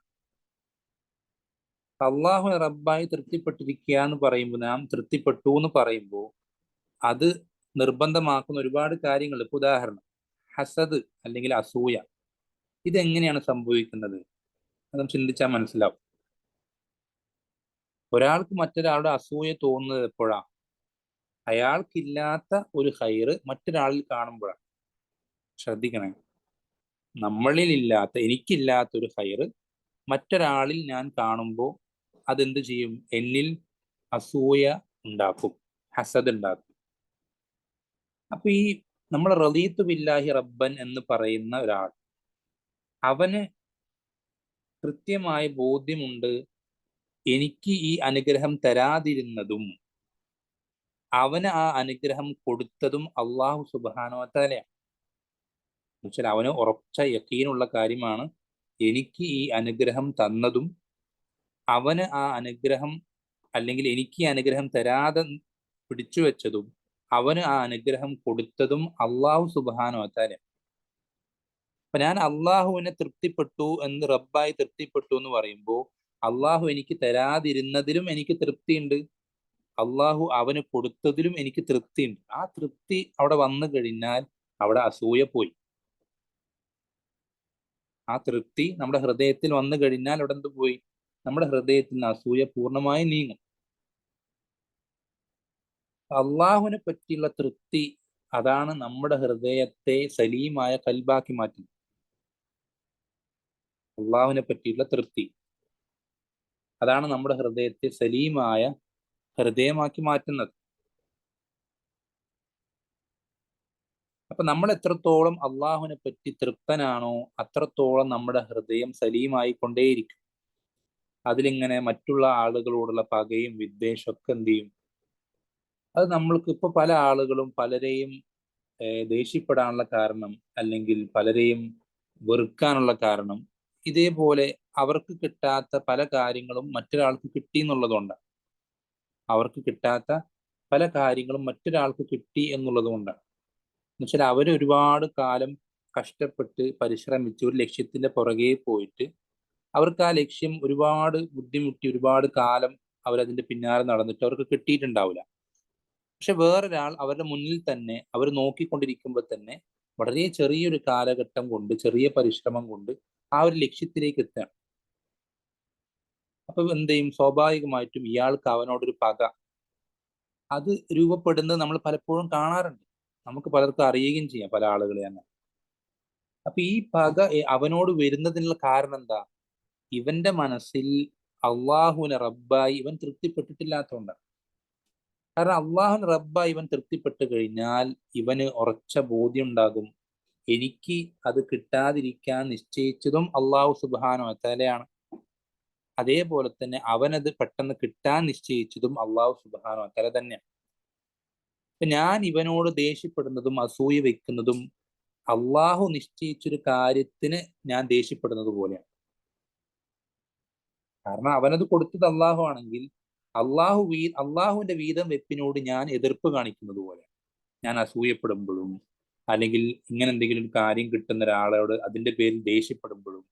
അള്ളാഹു റബ്ബായി തൃപ്തിപ്പെട്ടിരിക്കുക എന്ന് പറയുമ്പോൾ, നാം തൃപ്തിപ്പെട്ടു എന്ന് പറയുമ്പോൾ അത് നിർബന്ധമാക്കുന്ന ഒരുപാട് കാര്യങ്ങൾ. ഇപ്പൊ ഉദാഹരണം, ഹസദ് അല്ലെങ്കിൽ അസൂയ, ഇതെങ്ങനെയാണ് സംഭവിക്കുന്നത്? അതും ചിന്തിച്ചാൽ മനസ്സിലാവും. ഒരാൾക്ക് മറ്റൊരാളുടെ അസൂയ തോന്നുന്നത് എപ്പോഴാ? അയാൾക്കില്ലാത്ത ഒരു ഹൈറ് മറ്റൊരാളിൽ കാണുമ്പോഴാണ്. ശ്രദ്ധിക്കണേ, നമ്മളിൽ ഇല്ലാത്ത, എനിക്കില്ലാത്ത ഒരു ഹൈറ് മറ്റൊരാളിൽ ഞാൻ കാണുമ്പോൾ അതെന്ത് ചെയ്യും? എന്നിൽ അസൂയ ഉണ്ടാക്കും, ഹസദ് ഉണ്ടാക്കും. അപ്പൊ ഈ നമ്മൾ റളീതു ബില്ലാഹി റബ്ബൻ എന്ന് പറയുന്ന ഒരാൾ, അവന് കൃത്യമായ ബോധ്യമുണ്ട് എനിക്ക് ഈ അനുഗ്രഹം തരാതിരുന്നതും അവന് ആ അനുഗ്രഹം കൊടുത്തതും അള്ളാഹു സുബ്ഹാനഹു വ തആലയാണ്. എന്നുവെച്ചാൽ അവന് ഉറച്ച യഖീനുള്ള കാര്യമാണ് എനിക്ക് ഈ അനുഗ്രഹം തന്നതും അവന് ആ അനുഗ്രഹം, അല്ലെങ്കിൽ എനിക്ക് ഈ അനുഗ്രഹം തരാതെ പിടിച്ചു വെച്ചതും അവന് ആ അനുഗ്രഹം കൊടുത്തതും അള്ളാഹു സുബ്ഹാനഹു വ തആലയാണ്. അപ്പൊ ഞാൻ അള്ളാഹുവിനെ തൃപ്തിപ്പെട്ടു എന്ന്, റബ്ബായി തൃപ്തിപ്പെട്ടു എന്ന് പറയുമ്പോൾ അള്ളാഹു എനിക്ക് തരാതിരുന്നതിലും എനിക്ക് തൃപ്തിയുണ്ട്, അള്ളാഹു അവന് കൊടുത്തതിലും എനിക്ക് തൃപ്തിയുണ്ട്. ആ തൃപ്തി അവിടെ വന്നു കഴിഞ്ഞാൽ അവിടെ അസൂയ പോയി. ആ തൃപ്തി നമ്മുടെ ഹൃദയത്തിൽ വന്നു കഴിഞ്ഞാൽ അവിടെ എന്ത് പോയി? നമ്മുടെ ഹൃദയത്തിൽ നിന്ന് അസൂയ പൂർണ്ണമായി നീങ്ങും. അള്ളാഹുവിനെ പറ്റിയുള്ള തൃപ്തി, അതാണ് നമ്മുടെ ഹൃദയത്തെ സലീമായ കൽബാക്കി മാറ്റുന്നത്. അള്ളാഹുവിനെ പറ്റിയുള്ള തൃപ്തി, അതാണ് നമ്മുടെ ഹൃദയത്തെ സലീമായ ഹൃദയമാക്കി മാറ്റുന്നത്. അപ്പൊ നമ്മൾ എത്രത്തോളം അള്ളാഹുവിനെ പറ്റി തൃപ്തനാണോ അത്രത്തോളം നമ്മുടെ ഹൃദയം സലീമായി കൊണ്ടേയിരിക്കും. അതിലിങ്ങനെ മറ്റുള്ള ആളുകളോടുള്ള പകയും വിദ്വേഷമൊക്കെ എന്ത് ചെയ്യും? അത് നമ്മൾക്ക് ഇപ്പൊ പല ആളുകളും പലരെയും ദേഷ്യപ്പെടാനുള്ള കാരണം, അല്ലെങ്കിൽ പലരെയും വെറുക്കാനുള്ള കാരണം, ഇതേപോലെ അവർക്ക് കിട്ടാത്ത പല കാര്യങ്ങളും മറ്റൊരാൾക്ക് കിട്ടി എന്നുള്ളതുകൊണ്ടാണ്. അവർക്ക് കിട്ടാത്ത പല കാര്യങ്ങളും മറ്റൊരാൾക്ക് കിട്ടി എന്നുള്ളത് കൊണ്ടാണ്. എന്നുവെച്ചാൽ അവർ ഒരുപാട് കാലം കഷ്ടപ്പെട്ട് പരിശ്രമിച്ച് ഒരു ലക്ഷ്യത്തിന്റെ പുറകെ പോയിട്ട് അവർക്ക് ആ ലക്ഷ്യം ഒരുപാട് ബുദ്ധിമുട്ടി ഒരുപാട് കാലം അവരതിന്റെ പിന്നാലെ നടന്നിട്ട് അവർക്ക് കിട്ടിയിട്ടുണ്ടാവില്ല. പക്ഷെ വേറൊരാൾ അവരുടെ മുന്നിൽ തന്നെ അവർ നോക്കിക്കൊണ്ടിരിക്കുമ്പോൾ തന്നെ വളരെ ചെറിയൊരു കാലഘട്ടം കൊണ്ട്, ചെറിയ പരിശ്രമം കൊണ്ട് ആ ഒരു ലക്ഷ്യത്തിലേക്ക് എത്തുകയാണ്. അപ്പൊ എന്ത് ചെയ്യും? സ്വാഭാവികമായിട്ടും ഇയാൾക്ക് അവനോടൊരു പക അത് രൂപപ്പെടുന്നത് നമ്മൾ പലപ്പോഴും കാണാറുണ്ട്. നമുക്ക് പലർക്കും അറിയുകയും ചെയ്യാം, പല ആളുകളെ അങ്ങനെ. അപ്പൊ ഈ പക അവനോട് വരുന്നതിനുള്ള കാരണം എന്താ? ഇവന്റെ മനസ്സിൽ അള്ളാഹുവിനെ റബ്ബായി ഇവൻ തൃപ്തിപ്പെട്ടിട്ടില്ലാത്തതുകൊണ്ടാണ്. കാരണം അള്ളാഹുവിന് റബ്ബായി ഇവൻ തൃപ്തിപ്പെട്ട് കഴിഞ്ഞാൽ ഇവന് ഉറച്ച ബോധ്യം ഉണ്ടാകും എനിക്ക് അത് കിട്ടാതിരിക്കാൻ നിശ്ചയിച്ചതും അള്ളാഹു സുബ്ഹാനഹു വ തആലയാണ്. അതേപോലെ തന്നെ അവനത് പെട്ടെന്ന് കിട്ടാൻ നിശ്ചയിച്ചതും അള്ളാഹു സുബ്ഹാനഹു വ തആല തന്നെയാണ്. ഇപ്പൊ ഞാൻ ഇവനോട് ദേഷ്യപ്പെടുന്നതും അസൂയ വെക്കുന്നതും അള്ളാഹു നിശ്ചയിച്ചൊരു കാര്യത്തിന് ഞാൻ ദേഷ്യപ്പെടുന്നത് പോലെയാണ്. കാരണം അവനത് കൊടുത്തത് അള്ളാഹു ആണെങ്കിൽ അള്ളാഹുവിന്റെ വീതം വെപ്പിനോട് ഞാൻ എതിർപ്പ് കാണിക്കുന്നത് പോലെ, ഞാൻ അസൂയപ്പെടുമ്പോഴും അല്ലെങ്കിൽ ഇങ്ങനെ എന്തെങ്കിലും ഒരു കാര്യം കിട്ടുന്ന ഒരാളോട് അതിന്റെ പേരിൽ ദേഷ്യപ്പെടുമ്പോഴും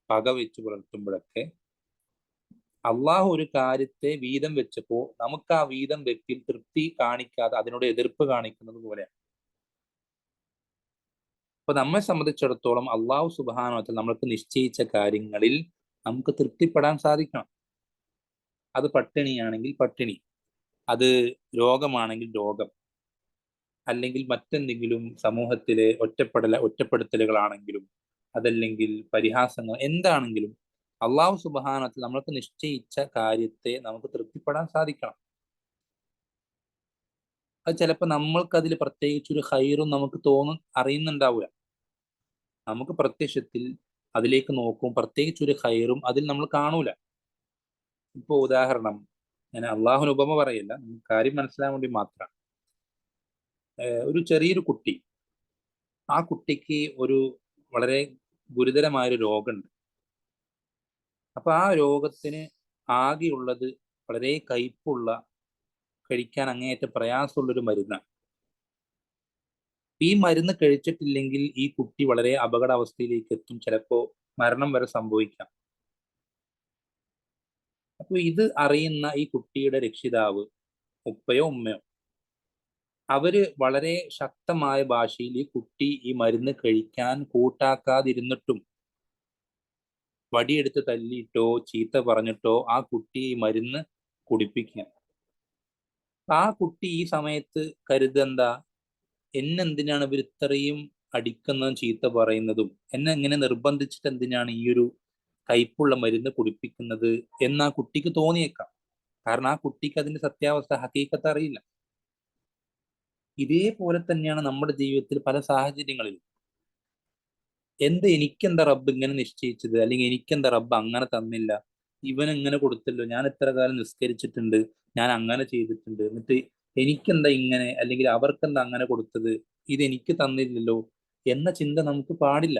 പക വെച്ച് പുലർത്തുമ്പോഴൊക്കെ അള്ളാഹു ഒരു കാര്യത്തെ വീതം വെച്ചപ്പോ നമുക്ക് ആ വീതം വെപ്പിൽ തൃപ്തി കാണിക്കാതെ അതിനോട് എതിർപ്പ് കാണിക്കുന്നത് പോലെയാണ്. അപ്പൊ നമ്മെ സംബന്ധിച്ചിടത്തോളം അള്ളാഹു സുബ്ഹാനഹു വ തആല നമ്മൾക്ക് നിശ്ചയിച്ച കാര്യങ്ങളിൽ നമുക്ക് തൃപ്തിപ്പെടാൻ സാധിക്കണം. അത് പട്ടിണിയാണെങ്കിൽ പട്ടിണി, അത് രോഗമാണെങ്കിൽ രോഗം, അല്ലെങ്കിൽ മറ്റെന്തെങ്കിലും സമൂഹത്തിലെ ഒറ്റപ്പെടുത്തലുകളാണെങ്കിലും, അതല്ലെങ്കിൽ പരിഹാസങ്ങൾ, എന്താണെങ്കിലും അള്ളാഹു സുബ്ഹാനഹു വ തആല നമ്മൾക്ക് നിശ്ചയിച്ച കാര്യത്തെ നമുക്ക് തൃപ്തിപ്പെടാൻ സാധിക്കണം. അത് ചിലപ്പോൾ നമ്മൾക്ക് അതിൽ പ്രത്യേകിച്ച് ഒരു ഹൈറും നമുക്ക് അറിയുന്നുണ്ടാവില്ല. നമുക്ക് പ്രത്യക്ഷത്തിൽ അതിലേക്ക് നോക്കും പ്രത്യേകിച്ച് ഒരു ഹൈറും അതിൽ നമ്മൾ കാണൂല. ഇപ്പൊ ഉദാഹരണം, ഞാൻ അള്ളാഹുവിന് ഉപമ പറയില്ല, കാര്യം മനസ്സിലാൻ വേണ്ടി മാത്രമാണ്. ഒരു ചെറിയൊരു കുട്ടി, ആ കുട്ടിക്ക് ഒരു വളരെ ഗുരുതരമായൊരു രോഗമുണ്ട്. അപ്പൊ ആ രോഗത്തിന് ആകെയുള്ളത് വളരെ കയ്പുള്ള, കഴിക്കാൻ അങ്ങേയറ്റം പ്രയാസമുള്ളൊരു മരുന്നാണ്. ഈ മരുന്ന് കഴിച്ചിട്ടില്ലെങ്കിൽ ഈ കുട്ടി വളരെ അപകടാവസ്ഥയിലേക്ക് എത്തും, ചിലപ്പോ മരണം വരെ സംഭവിക്കാം. അപ്പൊ ഇത് അറിയുന്ന ഈ കുട്ടിയുടെ രക്ഷിതാവ്, ഉപ്പയോ ഉമ്മയോ, അവര് വളരെ ശക്തമായ ഭാഷയിൽ ഈ കുട്ടി ഈ മരുന്ന് കഴിക്കാൻ കൂട്ടാക്കാതിരുന്നിട്ടും വടിയെടുത്ത് തല്ലിയിട്ടോ ചീത്ത പറഞ്ഞിട്ടോ ആ കുട്ടി ഈ മരുന്ന് കുടിപ്പിക്കുക. ആ കുട്ടി ഈ സമയത്ത് കരുതെന്താ, എന്നെന്തിനാണ് ഇവർ ഇത്രയും അടിക്കുന്നതും ചീത്ത പറയുന്നതും, എന്നെ എങ്ങനെ നിർബന്ധിച്ചിട്ട് എന്തിനാണ് ഈ ഒരു കയ്പുള്ള മരുന്ന് കുടിപ്പിക്കുന്നത് എന്ന് ആ കുട്ടിക്ക് തോന്നിയേക്കാം. കാരണം ആ കുട്ടിക്ക് അതിന്റെ സത്യാവസ്ഥ, ഹക്കീക്കത്ത് അറിയില്ല. ഇതേപോലെ തന്നെയാണ് നമ്മുടെ ജീവിതത്തിൽ പല സാഹചര്യങ്ങളിലും. എനിക്കെന്താ റബ്ബ് ഇങ്ങനെ നിശ്ചയിച്ചത്, അല്ലെങ്കിൽ എനിക്കെന്താ റബ്ബ് അങ്ങനെ തന്നില്ല, ഇവൻ ഇങ്ങനെ കൊടുത്തല്ലോ, ഞാൻ എത്ര കാലം നിസ്കരിച്ചിട്ടുണ്ട്, ഞാൻ അങ്ങനെ ചെയ്തിട്ടുണ്ട്, എന്നിട്ട് എനിക്കെന്താ ഇങ്ങനെ, അല്ലെങ്കിൽ അവർക്കെന്താ അങ്ങനെ കൊടുത്തത്, ഇത് എനിക്ക് തന്നില്ലല്ലോ എന്ന ചിന്ത നമുക്ക് പാടില്ല.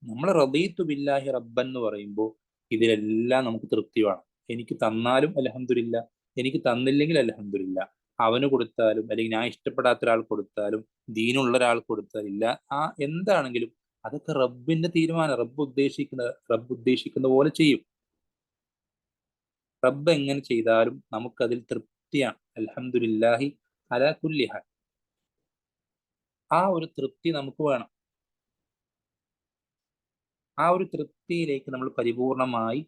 നമ്മൾ റദീതു ബില്ലാഹി റബ്ബൻ എന്ന് പറയുമ്പോൾ ഇതിലെല്ലാം നമുക്ക് തൃപ്തി വേണം. എനിക്ക് തന്നാലും അൽഹംദുലില്ല, എനിക്ക് തന്നില്ലെങ്കിൽ അൽഹംദുലില്ല. അവന് കൊടുത്താലും അല്ലെങ്കിൽ ഞാൻ ഇഷ്ടപ്പെടാത്ത ഒരാൾ കൊടുത്താലും ദീനുള്ള ഒരാൾ കൊടുത്താലില്ല, ആ എന്താണെങ്കിലും അതൊക്കെ റബ്ബിന്റെ തീരുമാനം. റബ്ബ് ഉദ്ദേശിക്കുന്ന പോലെ ചെയ്യും. റബ്ബ് എങ്ങനെ ചെയ്താലും നമുക്കതിൽ തൃപ്തിയാണ്. അൽഹംദുലില്ലാഹി അലാ കുല്ലി ഹാൽ. ആ ഒരു തൃപ്തി നമുക്ക് വേണം. ആ ഒരു തൃപ്തിയിലേക്ക് നമ്മൾ പരിപൂർണമായി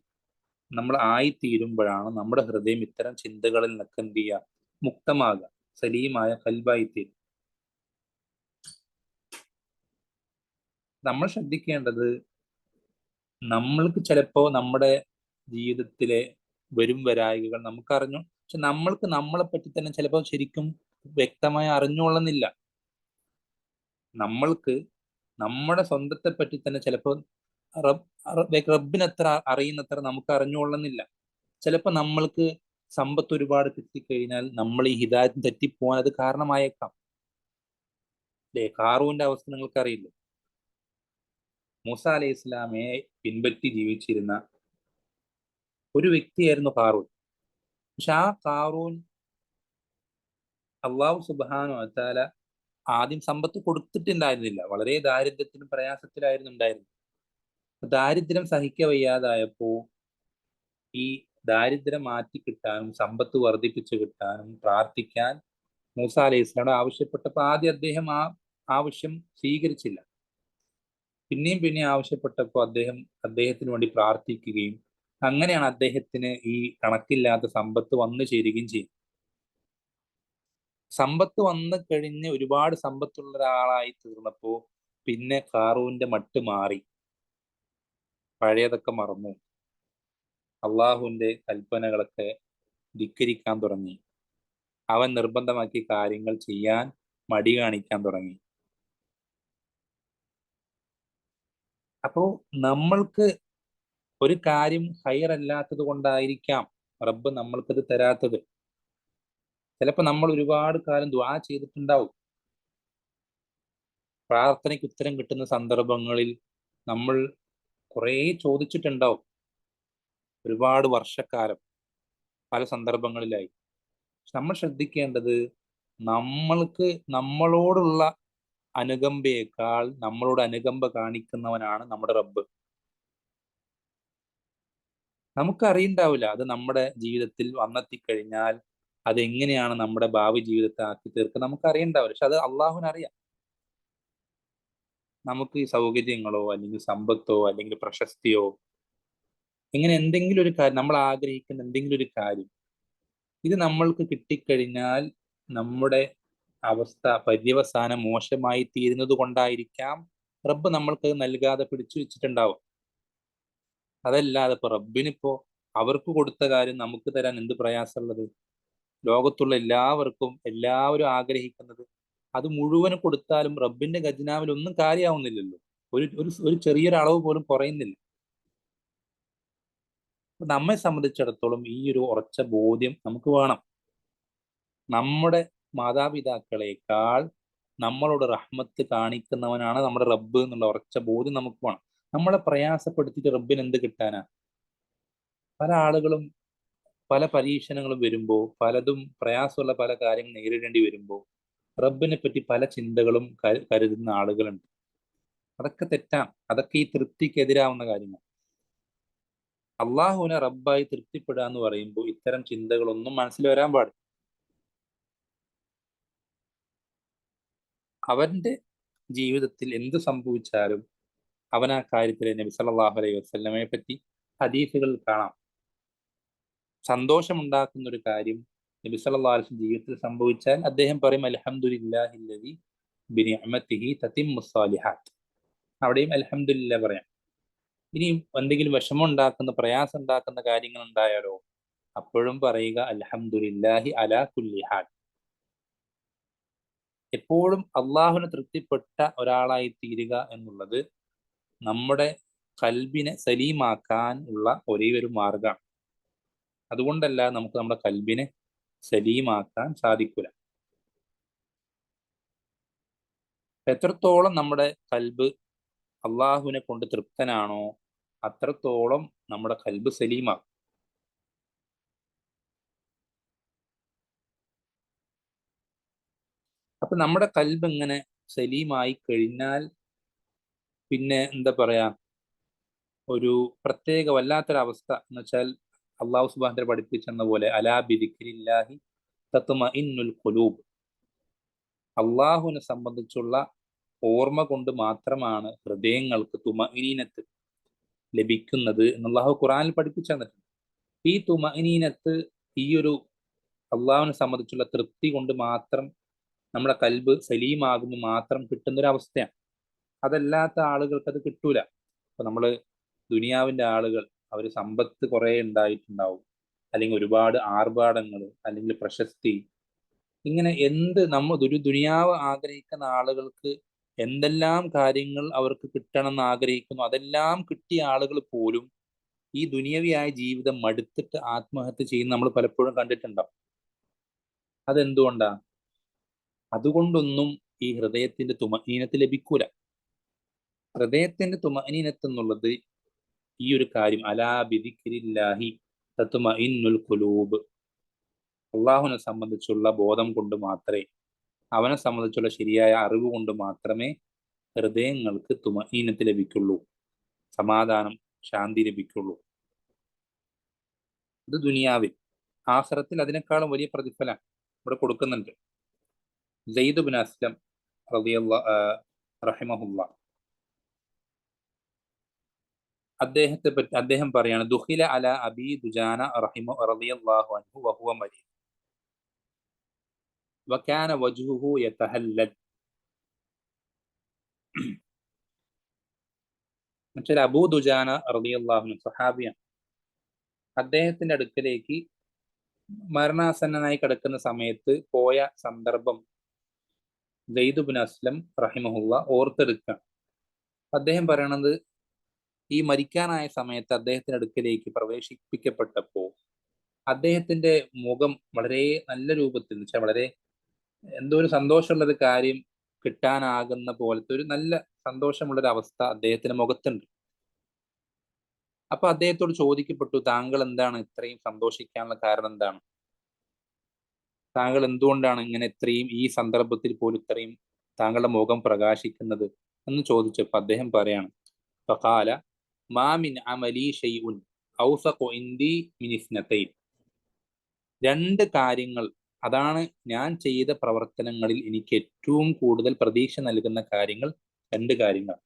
നമ്മൾ ആയിത്തീരുമ്പോഴാണ് നമ്മുടെ ഹൃദയം ഇത്തരം ചിന്തകളിൽ നിന്നൊക്കെ എന്ത് ചെയ്യുക, മുക്തമാകുക, സലീമായ കൽബായിത്തീരും. നമ്മൾ ശ്രദ്ധിക്കേണ്ടത്, നമ്മൾക്ക് ചിലപ്പോ നമ്മുടെ ജീവിതത്തിലെ വരും വരായികകൾ നമുക്കറിഞ്ഞു, പക്ഷെ നമ്മൾക്ക് നമ്മളെ പറ്റി തന്നെ ചിലപ്പോൾ ശരിക്കും വ്യക്തമായി അറിഞ്ഞുകൊള്ളുന്നില്ല. നമ്മൾക്ക് നമ്മുടെ സ്വന്തത്തെ പറ്റി തന്നെ ചിലപ്പോൾ റബ്ബിനത്ര അറിയുന്നത്ര നമുക്ക് അറിഞ്ഞുകൊള്ളുന്നില്ല. ചിലപ്പോൾ നമ്മൾക്ക് സമ്പത്ത് ഒരുപാട് കിട്ടിക്കഴിഞ്ഞാൽ നമ്മൾ ഈ ഹിദായത്തിന് തെറ്റിപ്പോകാൻ അത് കാരണമായേക്കാം. അല്ലേ? ഖാറൂന്റെ അവസ്ഥ നിങ്ങൾക്ക് അറിയില്ലേ? മൂസ അലൈഹി ഇസ്ലാമയെ പിൻപറ്റി ജീവിച്ചിരുന്ന ഒരു വ്യക്തിയായിരുന്നു ഖാറൂൻ. പക്ഷെ ആ ഖാറൂൻ അള്ളാഹു സുബ്ഹാനഹു വ തആല ആദ്യം സമ്പത്ത് കൊടുത്തിട്ടുണ്ടായിരുന്നില്ല. വളരെ ദാരിദ്ര്യത്തിലും പ്രയാസത്തിലായിരുന്നു ഉണ്ടായിരുന്നത്. ദാരിദ്ര്യം സഹിക്ക വയ്യാതായപ്പോ ഈ ദാരിദ്ര്യം മാറ്റി കിട്ടാനും സമ്പത്ത് വർദ്ധിപ്പിച്ചു കിട്ടാനും പ്രാർത്ഥിക്കാൻ മൂസ അലൈഹി ഇസ്ലാമോട് ആവശ്യപ്പെട്ടപ്പോൾ ആദ്യം അദ്ദേഹം ആ ആവശ്യം സ്വീകരിച്ചില്ല. പിന്നെയും പിന്നെയും ആവശ്യപ്പെട്ടപ്പോൾ അദ്ദേഹത്തിന് വേണ്ടി പ്രാർത്ഥിക്കുകയും അങ്ങനെയാണ് അദ്ദേഹത്തിന് ഈ കണക്കില്ലാത്ത സമ്പത്ത് വന്നു ചേരുകയും ചെയ്യും. സമ്പത്ത് വന്നു കഴിഞ്ഞ് ഒരുപാട് സമ്പത്തുള്ള ഒരാളായി തീർന്നപ്പോ പിന്നെ ഖാറൂന്റെ മട്ട് മാറി, പഴയതൊക്കെ മറന്നു, അള്ളാഹുവിന്റെ കൽപ്പനകളൊക്കെ ധിക്കരിക്കാൻ തുടങ്ങി. അവൻ നിർബന്ധമാക്കിയ കാര്യങ്ങൾ ചെയ്യാൻ മടി കാണിക്കാൻ തുടങ്ങി. അപ്പോ നമ്മൾക്ക് ഒരു കാര്യം ഹൈറല്ലാത്തത് കൊണ്ടായിരിക്കാം റബ്ബ് നമ്മൾക്കത് തരാത്തത്. ചിലപ്പോൾ നമ്മൾ ഒരുപാട് കാലം ദുആ ചെയ്തിട്ടുണ്ടാവും. പ്രാർത്ഥനയ്ക്ക് ഉത്തരം കിട്ടുന്ന സന്ദർഭങ്ങളിൽ നമ്മൾ കുറേ ചോദിച്ചിട്ടുണ്ടാവും, ഒരുപാട് വർഷക്കാലം പല സന്ദർഭങ്ങളിലായി. നമ്മൾ ശ്രദ്ധിക്കേണ്ടത്, നമ്മൾക്ക് നമ്മളോടുള്ള അനുകമ്പയേക്കാൾ നമ്മളോട് അനുകമ്പ കാണിക്കുന്നവനാണ് നമ്മുടെ റബ്ബ്. നമുക്കറിയണ്ടാവില്ല അത് നമ്മുടെ ജീവിതത്തിൽ വന്നെത്തിക്കഴിഞ്ഞാൽ അതെങ്ങനെയാണ് നമ്മുടെ ഭാവി ജീവിതത്തെ ആക്കി തീർക്കുക, നമുക്കറിയണ്ടാവില്ല. പക്ഷെ അത് അള്ളാഹുവിനറിയാം. നമുക്ക് ഈ സൗകര്യങ്ങളോ അല്ലെങ്കിൽ സമ്പത്തോ അല്ലെങ്കിൽ പ്രശസ്തിയോ, ഇങ്ങനെ എന്തെങ്കിലും ഒരു കാര്യം നമ്മൾ ആഗ്രഹിക്കുന്ന എന്തെങ്കിലും ഒരു കാര്യം, ഇത് നമ്മൾക്ക് കിട്ടിക്കഴിഞ്ഞാൽ നമ്മുടെ അവസ്ഥ പര്യവസാനം മോശമായി തീരുന്നത് കൊണ്ടായിരിക്കാം റബ്ബ് നമ്മൾക്ക് നൽകാതെ പിടിച്ചു വെച്ചിട്ടുണ്ടാവും. അതല്ലാതെ ഇപ്പൊ റബ്ബിനിപ്പോ അവർക്ക് കൊടുത്ത കാര്യം നമുക്ക് തരാൻ എന്ത് പ്രയാസമുള്ളത്? ലോകത്തുള്ള എല്ലാവരും ആഗ്രഹിക്കുന്നത് അത് മുഴുവനും കൊടുത്താലും റബ്ബിന്റെ ഖജനാവിൽ ഒന്നും കാര്യമാവുന്നില്ലല്ലോ. ഒരു ചെറിയൊരു അളവ് പോലും കുറയുന്നില്ല. അപ്പൊ നമ്മെ സംബന്ധിച്ചിടത്തോളം ഈ ഒരു ഉറച്ച ബോധ്യം നമുക്ക് വേണം. നമ്മുടെ മാതാപിതാക്കളെക്കാൾ നമ്മളോട് റഹ്മത്ത് കാണിക്കുന്നവനാണ് നമ്മുടെ റബ്ബ് എന്നുള്ള ഉറച്ച ബോധ്യം നമുക്ക് വേണം. നമ്മളെ പ്രയാസപ്പെടുത്തിയിട്ട് റബ്ബിന് എന്ത് കിട്ടാനാ? പല ആളുകളും പല പരീക്ഷണങ്ങളും വരുമ്പോൾ, പലതും പ്രയാസമുള്ള പല കാര്യങ്ങൾ നേരിടേണ്ടി വരുമ്പോൾ റബ്ബിനെ പറ്റി പല ചിന്തകളും കരുതുന്ന ആളുകളുണ്ട്. അതൊക്കെ തെറ്റാണ്. അതൊക്കെ ഈ തൃപ്തിക്കെതിരാവുന്ന കാര്യങ്ങൾ. അള്ളാഹുവിനെ റബ്ബായി തൃപ്തിപ്പെടുക എന്ന് പറയുമ്പോൾ ഇത്തരം ചിന്തകളൊന്നും മനസ്സിൽ വരാൻ പാടില്ല. അവന്റെ ജീവിതത്തിൽ എന്ത് സംഭവിച്ചാലും അവൻ ആ കാര്യത്തിൽ നബി സല്ലല്ലാഹു അലൈഹി വസല്ലമയെ പറ്റി ഹദീസുകൾ കാണാം. സന്തോഷമുണ്ടാക്കുന്ന ഒരു കാര്യം നബി സല്ലല്ലാഹു അലൈഹി വസല്ലം ജീവിതത്തിൽ സംഭവിച്ചാൽ അദ്ദേഹം പറയും അൽഹംദുലില്ലാഹില്ലദി ബിനിഅമതിഹി തതിമ്മുസ് സാലിഹാത്ത്. അവിടെയും അൽഹംദുലില്ലാ പറയാം. ഇനി എന്തെങ്കിലും വിഷമം ഉണ്ടാക്കുന്ന, പ്രയാസം ഉണ്ടാക്കുന്ന കാര്യങ്ങൾ ഉണ്ടായാലോ അപ്പോഴും പറയുക അൽഹംദുലില്ലാഹി അലാ കുല്ലി ഹാൽ. എപ്പോഴും അള്ളാഹുവിന് തൃപ്തിപ്പെട്ട ഒരാളായി തീരുക എന്നുള്ളത് നമ്മുടെ കൽബിനെ സലീമാക്കാൻ ഉള്ള ഒരേ ഒരു മാർഗമാണ്. അതുകൊണ്ടല്ല നമുക്ക് നമ്മുടെ കൽബിനെ സലീമാക്കാൻ സാധിക്കില്ല. എത്രത്തോളം നമ്മുടെ കൽബ് അള്ളാഹുവിനെ കൊണ്ട് തൃപ്തനാണോ അത്രത്തോളം നമ്മുടെ കൽബ് സലീമാകും. അപ്പൊ നമ്മുടെ കൽബ് ഇങ്ങനെ സലീമായി കഴിഞ്ഞാൽ പിന്നെ എന്താ പറയാ, ഒരു പ്രത്യേക വല്ലാത്തൊരവസ്ഥ എന്ന് വെച്ചാൽ അള്ളാഹു സുബ്ഹാനഹു വ തആല പഠിപ്പിച്ചെന്ന പോലെ അലാ ബിദിക്രില്ലാഹി തത്മഇന്നുൽ ഖുലൂബ്, അള്ളാഹുവിനെ സംബന്ധിച്ചുള്ള ഓർമ്മ കൊണ്ട് മാത്രമാണ് ഹൃദയങ്ങൾക്ക് തുമഇനീനത്ത് ലഭിക്കുന്നത് എന്ന് അള്ളാഹു ഖുർആനിൽ പഠിപ്പിച്ചു തന്നിട്ടുണ്ട്. ഈ തുമഇനീനത്ത്, ഈ ഒരു അള്ളാഹുവിനെ സംബന്ധിച്ചുള്ള തൃപ്തി കൊണ്ട് മാത്രം നമ്മുടെ കൽബ് സലീമാകുമ്പോൾ മാത്രം കിട്ടുന്ന ഒരു അവസ്ഥയാണ്. അതല്ലാത്ത ആളുകൾക്ക് അത് കിട്ടൂല. ഇപ്പൊ നമ്മള് ദുനിയാവിന്റെ ആളുകൾ, അവർ സമ്പത്ത് കുറെ ഉണ്ടായിട്ടുണ്ടാവും, അല്ലെങ്കിൽ ഒരുപാട് ആർഭാടങ്ങൾ, അല്ലെങ്കിൽ പ്രശസ്തി, ഇങ്ങനെ ഒരു ദുനിയാവ് ആഗ്രഹിക്കുന്ന ആളുകൾക്ക് എന്തെല്ലാം കാര്യങ്ങൾ അവർക്ക് കിട്ടണം എന്ന് ആഗ്രഹിക്കുന്നു അതെല്ലാം കിട്ടിയ ആളുകൾ പോലും ഈ ദുനിയവിയായ ജീവിതം മടുത്തിട്ട് ആത്മഹത്യ ചെയ്യുന്ന നമ്മൾ പലപ്പോഴും കണ്ടിട്ടുണ്ടാവും. അതെന്തുകൊണ്ടാ? അതുകൊണ്ടൊന്നും ഈ ഹൃദയത്തിന്റെ തുമനീനത്ത് ലഭിക്കൂല. ഹൃദയത്തിന്റെ തുമനീനത്ത് എന്നുള്ളത് ഈ ഒരു കാര്യം, അലാ ബിദിക്രില്ലാഹി തത്മഇന്നുൽ ഖുലൂബ്, അള്ളാഹുവിനെ സംബന്ധിച്ചുള്ള ബോധം കൊണ്ട് മാത്രമേ, അവനെ സംബന്ധിച്ചുള്ള ശരിയായ അറിവ് കൊണ്ട് മാത്രമേ ഹൃദയങ്ങൾക്ക് തുമനീനത്ത് ലഭിക്കുള്ളൂ, സമാധാനം, ശാന്തി ലഭിക്കുള്ളൂ. ഇത് ദുനിയാവിൽ. ആഖിറത്തിൽ അതിനേക്കാളും വലിയ പ്രതിഫലം ഇവിടെ കൊടുക്കുന്നുണ്ട്. സെയ്ദ് ബിൻ അസ്ലം റഹിമഹുല്ലാ, അദ്ദേഹം പറയാണ്, ദുഖില അല അബി ദുജാന റളിയല്ലാഹു അൻഹു വഹുവ മരീദ് വകാന വജ്ഹുഹു യതഹല്ലൽ. മറ്റൊരു അബൂ ദുജാന റളിയല്ലാഹു അൻഹു സഹാബിയാണ്. അദ്ദേഹത്തിന്റെ അടുക്കലേക്ക് മരണാസന്നനായി കിടക്കുന്ന സമയത്ത് പോയ സന്ദർഭം സെയ്ദ് ബിൻ അസ്ലം റഹിമഹുല്ല ഓർത്തെടുക്കുക. അദ്ദേഹം പറയണത്, ഈ മരിക്കാനായ സമയത്ത് അദ്ദേഹത്തിന്റെ അടുക്കലേക്ക് പ്രവേശിപ്പിക്കപ്പെട്ടപ്പോ അദ്ദേഹത്തിന്റെ മുഖം വളരെ നല്ല രൂപത്തിൽ, എന്ന് വെച്ചാൽ വളരെ എന്തോ ഒരു സന്തോഷമുള്ള ഒരു കാര്യം കിട്ടാനാകുന്ന പോലത്തെ ഒരു നല്ല സന്തോഷമുള്ളൊരു അവസ്ഥ അദ്ദേഹത്തിന്റെ മുഖത്തുണ്ട്. അപ്പൊ അദ്ദേഹത്തോട് ചോദിക്കപ്പെട്ടു, താങ്കൾ എന്താണ് ഇത്രയും സന്തോഷിക്കാനുള്ള കാരണം എന്താണ്? താങ്കൾ എന്തുകൊണ്ടാണ് ഇങ്ങനെ ഇത്രയും ഈ സന്ദർഭത്തിൽ പോലും ഇത്രയും താങ്കളുടെ മുഖം പ്രകാശിക്കുന്നത് എന്ന് ചോദിച്ചപ്പോ അദ്ദേഹം പറയാണ്, ഫഖാല മാ മിൻ അമലി ഷൈഉൻ ഔസഖു ഇൻദി മിൻ ഇസ്നതൈൻ. രണ്ട് കാര്യങ്ങൾ, അതാണ് ഞാൻ ചെയ്ത പ്രവർത്തനങ്ങളിൽ എനിക്ക് ഏറ്റവും കൂടുതൽ പ്രതീക്ഷ നൽകുന്ന കാര്യങ്ങൾ രണ്ട് കാര്യങ്ങൾ.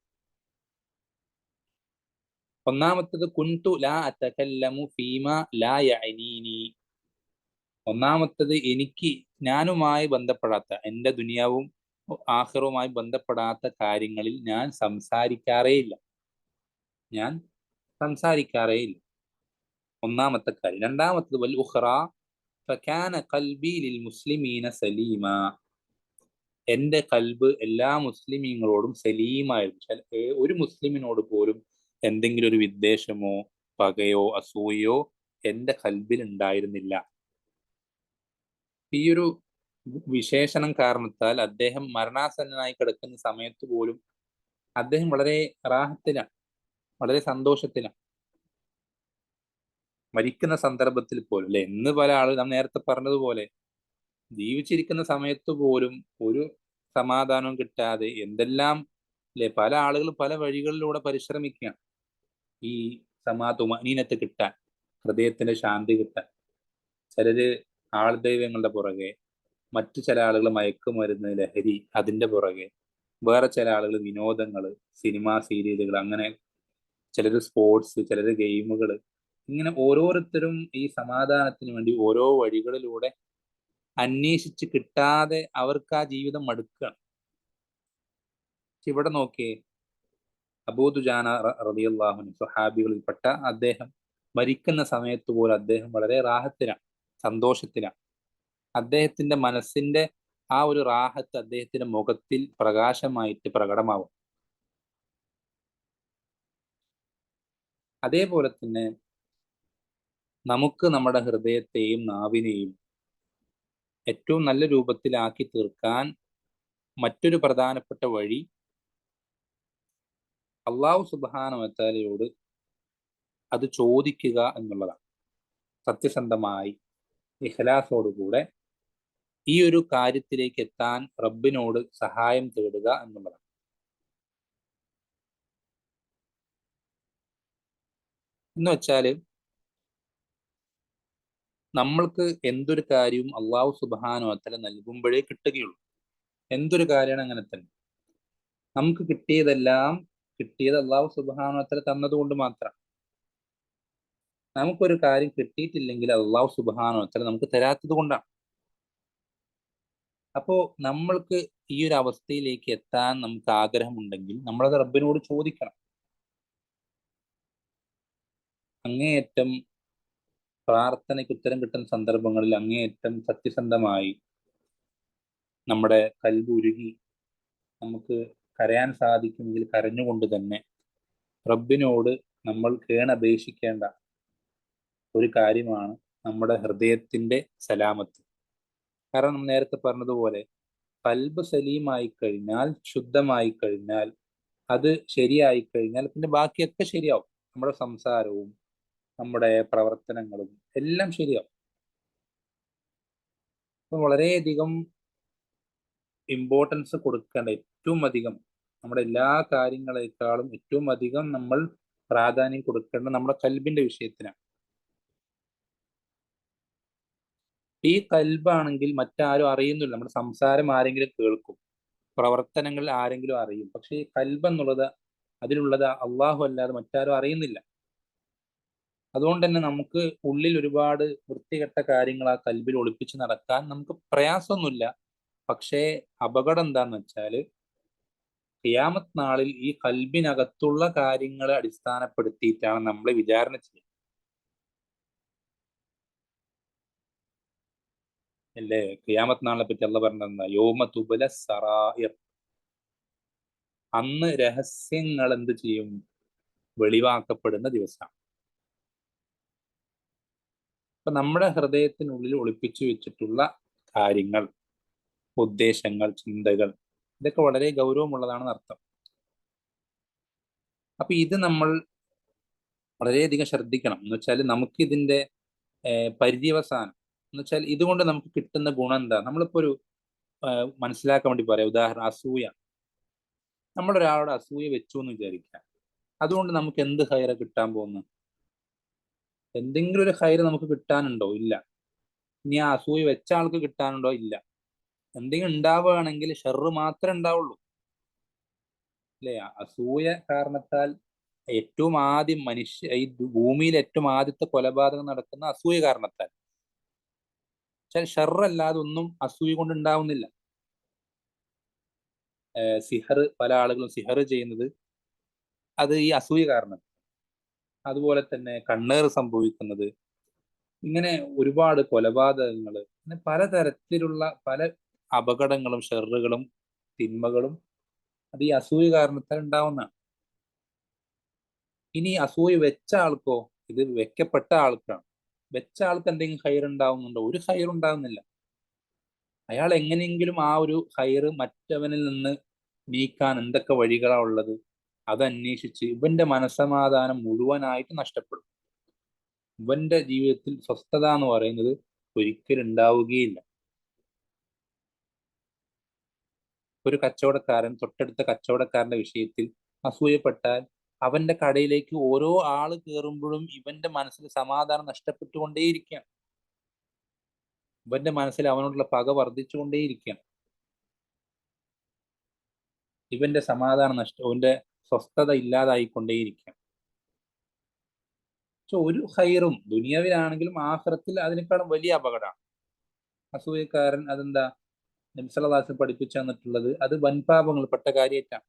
ഒന്നാമത്തത് കുൻതു ലാ അതകല്ലമു ഫീമ ലാ യഅനീനി. ഒന്നാമത്തത്, ഞാനുമായി ബന്ധപ്പെടാത്ത, എൻ്റെ ദുനിയാവും ആഖിറവുമായി ബന്ധപ്പെടാത്ത കാര്യങ്ങളിൽ ഞാൻ സംസാരിക്കാറേയില്ല. ഒന്നാമത്തെ കാര്യം. രണ്ടാമത്തത് വൽ ഉഖ്റ ഫകാന ഖൽബി ലിൽ മുസ്ലിമീന സലീമ. എൻ്റെ കൽബ് എല്ലാ മുസ്ലിമീങ്ങളോടും സലീമായിരുന്നു. ഒരു മുസ്ലിമിനോട് പോലും എന്തെങ്കിലും ഒരു വിദ്വേഷമോ പകയോ അസൂയയോ എൻ്റെ കൽബിൽ ഉണ്ടായിരുന്നില്ല. ഈ ഒരു വിശേഷണം കാരണത്താൽ അദ്ദേഹം മരണാസന്നനായി കിടക്കുന്ന സമയത്ത് പോലും അദ്ദേഹം വളരെ റാഹത്തിലാണ്, വളരെ സന്തോഷത്തിലാണ്. മരിക്കുന്ന സന്ദർഭത്തിൽ പോലും അല്ലെ, ഇന്ന് പല ആളുകൾ നാം നേരത്തെ പറഞ്ഞതുപോലെ ജീവിച്ചിരിക്കുന്ന സമയത്ത് പോലും ഒരു സമാധാനവും കിട്ടാതെ എന്തെല്ലാം അല്ലെ, പല ആളുകളും പല വഴികളിലൂടെ പരിശ്രമിക്കുകയാണ് ഈ തുമനീനത്ത് കിട്ടാൻ, ഹൃദയത്തിന്റെ ശാന്തി കിട്ടാൻ. ചിലര് ആൾദൈവങ്ങളുടെ പുറകെ, മറ്റു ചില ആളുകൾ മയക്കുമരുന്ന്, ലഹരി, അതിന്റെ പുറകെ, വേറെ ചില ആളുകൾ വിനോദങ്ങൾ, സിനിമ സീരിയലുകൾ, അങ്ങനെ ചിലര് സ്പോർട്സ്, ചിലര് ഗെയിമുകൾ, ഇങ്ങനെ ഓരോരുത്തരും ഈ സമാധാനത്തിന് വേണ്ടി ഓരോ വഴികളിലൂടെ അന്വേഷിച്ച് കിട്ടാതെ അവർക്ക് ആ ജീവിതം മടുക്കുകയാണ്. ഇവിടെ നോക്കിയേ, അബൂദുജാന റളിയല്ലാഹു അൻഹു സ്വഹാബികളിൽപ്പെട്ട അദ്ദേഹം മരിക്കുന്ന സമയത്ത് പോലും അദ്ദേഹം വളരെ റാഹത്തിലാണ്, സന്തോഷത്തിലാണ്. അദ്ദേഹത്തിന്റെ മനസ്സിന്റെ ആ ഒരു റാഹത്ത് അദ്ദേഹത്തിന്റെ മുഖത്തിൽ പ്രകാശമായിട്ട് പ്രകടമാവും. അതേപോലെ തന്നെ നമുക്ക് നമ്മുടെ ഹൃദയത്തെയും നാവിനെയും ഏറ്റവും നല്ല രൂപത്തിലാക്കി തീർക്കാൻ മറ്റൊരു പ്രധാനപ്പെട്ട വഴി അള്ളാഹു സുബ്ഹാനഹു വ തആലയോട് അത് ചോദിക്കുക എന്നുള്ളതാണ്. സത്യസന്ധമായി ഇഖ്ലാസോടുകൂടെ ഈ ഒരു കാര്യത്തിലേക്ക് എത്താൻ റബ്ബിനോട് സഹായം തേടുക എന്നുള്ളതാണ്. എന്ന് വെച്ചാല് നമ്മൾക്ക് എന്തൊരു കാര്യവും അള്ളാഹു സുബ്ഹാനഹു വ തആല നൽകുമ്പോഴേ കിട്ടുകയുള്ളൂ. എന്തൊരു കാര്യമാണ് അങ്ങനെ തന്നെ. നമുക്ക് കിട്ടിയത് അള്ളാഹു സുബ്ഹാനഹു വ തആല തന്നതുകൊണ്ട് മാത്രം. നമുക്കൊരു കാര്യം കിട്ടിയിട്ടില്ലെങ്കിൽ അള്ളാഹു സുബ്ഹാനഹു വ തആല നമുക്ക് തരാത്തത് കൊണ്ടാണ്. അപ്പോ നമ്മൾക്ക് ഈ ഒരു അവസ്ഥയിലേക്ക് എത്താൻ നമുക്ക് ആഗ്രഹമുണ്ടെങ്കിൽ നമ്മളത് റബ്ബിനോട് ചോദിക്കണം. അങ്ങേയറ്റം പ്രാർത്ഥനയ്ക്ക് ഉത്തരം കിട്ടുന്ന സന്ദർഭങ്ങളിൽ അങ്ങേയറ്റം സത്യസന്ധമായി നമ്മുടെ കൽബ് ഉരുകി നമുക്ക് കരയാൻ സാധിക്കുമെങ്കിൽ കരഞ്ഞുകൊണ്ട് തന്നെ റബ്ബിനോട് നമ്മൾ കേണപേക്ഷിക്കേണ്ട ഒരു കാര്യമാണ് നമ്മുടെ ഹൃദയത്തിന്റെ സലാമത്ത്. കാരണം നേരത്തെ പറഞ്ഞതുപോലെ കൽബ് സലീമായി കഴിഞ്ഞാൽ, ശുദ്ധമായി കഴിഞ്ഞാൽ, അത് ശരിയായി കഴിഞ്ഞാൽ പിന്നെ ബാക്കിയൊക്കെ ശരിയാവും. നമ്മുടെ സംസാരവും നമ്മുടെ പ്രവർത്തനങ്ങളും എല്ലാം ശരിയാവും. അപ്പൊ വളരെയധികം ഇമ്പോർട്ടൻസ് കൊടുക്കേണ്ട, ഏറ്റവും അധികം നമ്മുടെ എല്ലാ കാര്യങ്ങളെക്കാളും ഏറ്റവും അധികം നമ്മൾ പ്രാധാന്യം കൊടുക്കേണ്ട നമ്മുടെ കൽബിന്റെ വിഷയത്തിനാണ്. ഈ കൽബാണെങ്കിൽ മറ്റാരും അറിയുന്നില്ല. നമ്മുടെ സംസാരം ആരെങ്കിലും കേൾക്കും, പ്രവർത്തനങ്ങൾ ആരെങ്കിലും അറിയും. പക്ഷേ ഈ കൽബ് എന്നുള്ളത്, അതിലുള്ളത് അള്ളാഹു അല്ലാതെ മറ്റാരും അറിയുന്നില്ല. അതുകൊണ്ട് തന്നെ നമുക്ക് ഉള്ളിൽ ഒരുപാട് വൃത്തികെട്ട കാര്യങ്ങൾ ആ കൽബിൽ ഒളിപ്പിച്ച് നടക്കാൻ നമുക്ക് പ്രയാസമൊന്നുമില്ല. പക്ഷേ അപകടം എന്താന്ന് വെച്ചാല് ഖിയാമത്ത് നാളിൽ ഈ കൽബിനകത്തുള്ള കാര്യങ്ങളെ അടിസ്ഥാനപ്പെടുത്തിയിട്ടാണ് നമ്മളെ വിചാരണ ചെയ്യുന്നത്. അല്ലേ? ഖിയാമത്ത് നാളിനെ പറ്റി അള്ളാഹ് പറഞ്ഞത് എന്താ? യൗമ തുബ്ല സറായിർ. അന്ന് രഹസ്യങ്ങൾ എന്ത് ചെയ്യും? വെളിവാക്കപ്പെടുന്ന ദിവസമാണ്. അപ്പൊ നമ്മുടെ ഹൃദയത്തിനുള്ളിൽ ഒളിപ്പിച്ചു വെച്ചിട്ടുള്ള കാര്യങ്ങൾ, ഉദ്ദേശങ്ങൾ, ചിന്തകൾ, ഇതൊക്കെ വളരെ ഗൗരവമുള്ളതാണെന്ന് അർത്ഥം. അപ്പൊ ഇത് നമ്മൾ വളരെയധികം ശ്രദ്ധിക്കണം. എന്ന് വെച്ചാൽ നമുക്ക് ഇതിന്റെ പര്യവസാനം എന്ന് വെച്ചാൽ ഇതുകൊണ്ട് നമുക്ക് കിട്ടുന്ന ഗുണം എന്താ? നമ്മളിപ്പോ ഒരു മനസ്സിലാക്കാൻ വേണ്ടി പറയാം, ഉദാഹരണം അസൂയ. നമ്മൾ ഒരാളോട് അസൂയ വെച്ചു എന്ന് വിചാരിക്കുക, അതുകൊണ്ട് നമുക്ക് എന്ത് ഹൈറ കിട്ടാൻ പോകുന്നു? എന്തെങ്കിലും ഒരു ഹൈറ് നമുക്ക് കിട്ടാനുണ്ടോ? ഇല്ല. ഇനി ആ അസൂയ വെച്ച ആൾക്ക് കിട്ടാനുണ്ടോ? ഇല്ല. എന്തെങ്കിലും ഉണ്ടാവുകയാണെങ്കിൽ ഷെറ് മാത്രമേ ഉണ്ടാവുള്ളൂ. അല്ലേ? അസൂയ കാരണത്താൽ ഏറ്റവും ആദ്യം ഈ ഭൂമിയിൽ ഏറ്റവും ആദ്യത്തെ കൊലപാതകം നടക്കുന്ന അസൂയ കാരണത്താൽ. പക്ഷെ ഷെറല്ലാതെ ഒന്നും അസൂയ കൊണ്ട് ഉണ്ടാവുന്നില്ല. സിഹർ, പല ആളുകളും സിഹർ ചെയ്യുന്നത് അത് ഈ അസൂയ കാരണം. അതുപോലെ തന്നെ കണ്ണേറ് സംഭവിക്കുന്നത്, ഇങ്ങനെ ഒരുപാട് കൊലപാതകങ്ങൾ, അങ്ങനെ പലതരത്തിലുള്ള പല അപകടങ്ങളും ഷെറുകളും തിന്മകളും അത് ഈ അസൂയ കാരണത്താൽ ഉണ്ടാവുന്നതാണ്. ഇനി അസൂയ വെച്ച ആൾക്കോ? ഇത് വെക്കപ്പെട്ട ആൾക്കാണ്. വെച്ച ആൾക്ക് എന്തെങ്കിലും ഹൈർ ഉണ്ടാവുന്നുണ്ടോ? ഒരു ഹൈർ ഉണ്ടാവുന്നില്ല. അയാൾ എങ്ങനെയെങ്കിലും ആ ഒരു ഹൈറ് മറ്റവനിൽ നിന്ന് നീക്കാൻ എന്തൊക്കെ വഴികളാ ഉള്ളത് അത് അന്വേഷിച്ച് ഇവന്റെ മനസ്സമാധാനം മുഴുവനായിട്ട് നഷ്ടപ്പെടും. ഇവന്റെ ജീവിതത്തിൽ സ്വസ്ഥത എന്ന് പറയുന്നത് ഒരിക്കലും ഉണ്ടാവുകയില്ല. ഒരു കച്ചവടക്കാരൻ തൊട്ടടുത്ത കച്ചവടക്കാരന്റെ വിഷയത്തിൽ അസൂയപ്പെട്ടാൽ അവന്റെ കടയിലേക്ക് ഓരോ ആള് കയറുമ്പോഴും ഇവന്റെ മനസ്സിൽ സമാധാനം നഷ്ടപ്പെട്ടുകൊണ്ടേയിരിക്കുകയാണ്. ഇവന്റെ മനസ്സിൽ അവനോടുള്ള പക വർദ്ധിച്ചുകൊണ്ടേയിരിക്കുകയാണ്. ഇവന്റെ സമാധാനം ഇവന്റെ സ്വസ്ഥത ഇല്ലാതായിക്കൊണ്ടേയിരിക്കുകയാണ്. പക്ഷെ ഒരു ഹൈറും ദുനിയാവിലാണെങ്കിലും ആഖിറത്തിൽ അതിനേക്കാളും വലിയ അപകടമാണ് അസൂയക്കാരൻ. അതെന്താ? നബി സല്ലല്ലാഹു അലൈഹി വസല്ലം പഠിപ്പിച്ചു തന്നിട്ടുള്ളത് അത് വൻപാപങ്ങൾപ്പെട്ട കാര്യമായിട്ടാണ്.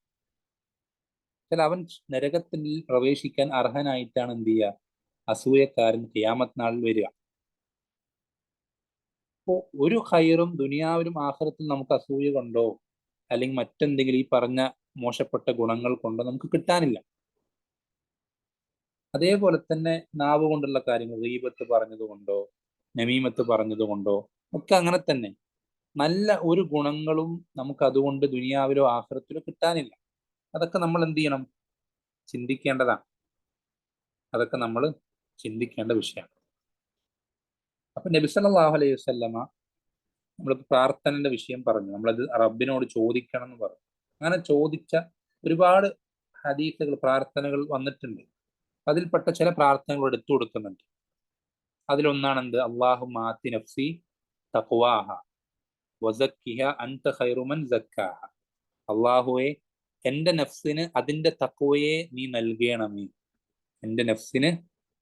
ചില അവൻ നരകത്തിൽ പ്രവേശിക്കാൻ അർഹനായിട്ടാണ് എന്ത് ചെയ്യുക? അസൂയക്കാരൻ ഖിയാമത്ത് നാളിൽ വരിക. അപ്പോ ഒരു ഹൈറും ദുനിയാവിലും ആഖിറത്തിൽ നമുക്ക് അസൂയ കൊണ്ടോ അല്ലെങ്കിൽ മറ്റെന്തെങ്കിലും ഈ പറഞ്ഞ മോശപ്പെട്ട ഗുണങ്ങൾ കൊണ്ടോ നമുക്ക് കിട്ടാനില്ല. അതേപോലെ തന്നെ നാവ് കൊണ്ടുള്ള കാര്യങ്ങൾ, ഗീബത്ത് പറഞ്ഞതുകൊണ്ടോ നമീമത്ത് പറഞ്ഞതുകൊണ്ടോ ഒക്കെ അങ്ങനെ തന്നെ നല്ല ഒരു ഗുണങ്ങളും നമുക്ക് അതുകൊണ്ട് ദുനിയാവിലോ ആഖിറത്തിലോ കിട്ടാനില്ല. അതൊക്കെ നമ്മൾ എന്ത് ചെയ്യണം? ചിന്തിക്കേണ്ടതാണ്. അതൊക്കെ നമ്മൾ ചിന്തിക്കേണ്ട വിഷയമാണ്. അപ്പൊ നബി സല്ലല്ലാഹു അലൈഹി വസല്ലമ നമ്മൾ പ്രാർത്ഥനയുടെ വിഷയം പറഞ്ഞു, നമ്മളത് റബ്ബിനോട് ചോദിക്കണം എന്ന് പറഞ്ഞു. അങ്ങനെ ചോദിച്ച ഒരുപാട് ഹദീസുകൾ, പ്രാർത്ഥനകൾ വന്നിട്ടുണ്ട്. അതിൽപ്പെട്ട ചില പ്രാർത്ഥനകൾ എടുത്തു കൊടുക്കുന്നുണ്ട്. അതിലൊന്നാണ് എന്ത്? അല്ലാഹുമ്മ ആതി നഫ്സി തഖ്വാഹ വസക്കിഹ അൻത ഖൈറു മൻ സക്കാഹ. അല്ലാഹുവേ, എന്റെ നഫ്സിന് അതിന്റെ തഖ്വയെ നീ നൽകണമേ. എന്റെ നഫ്സിന്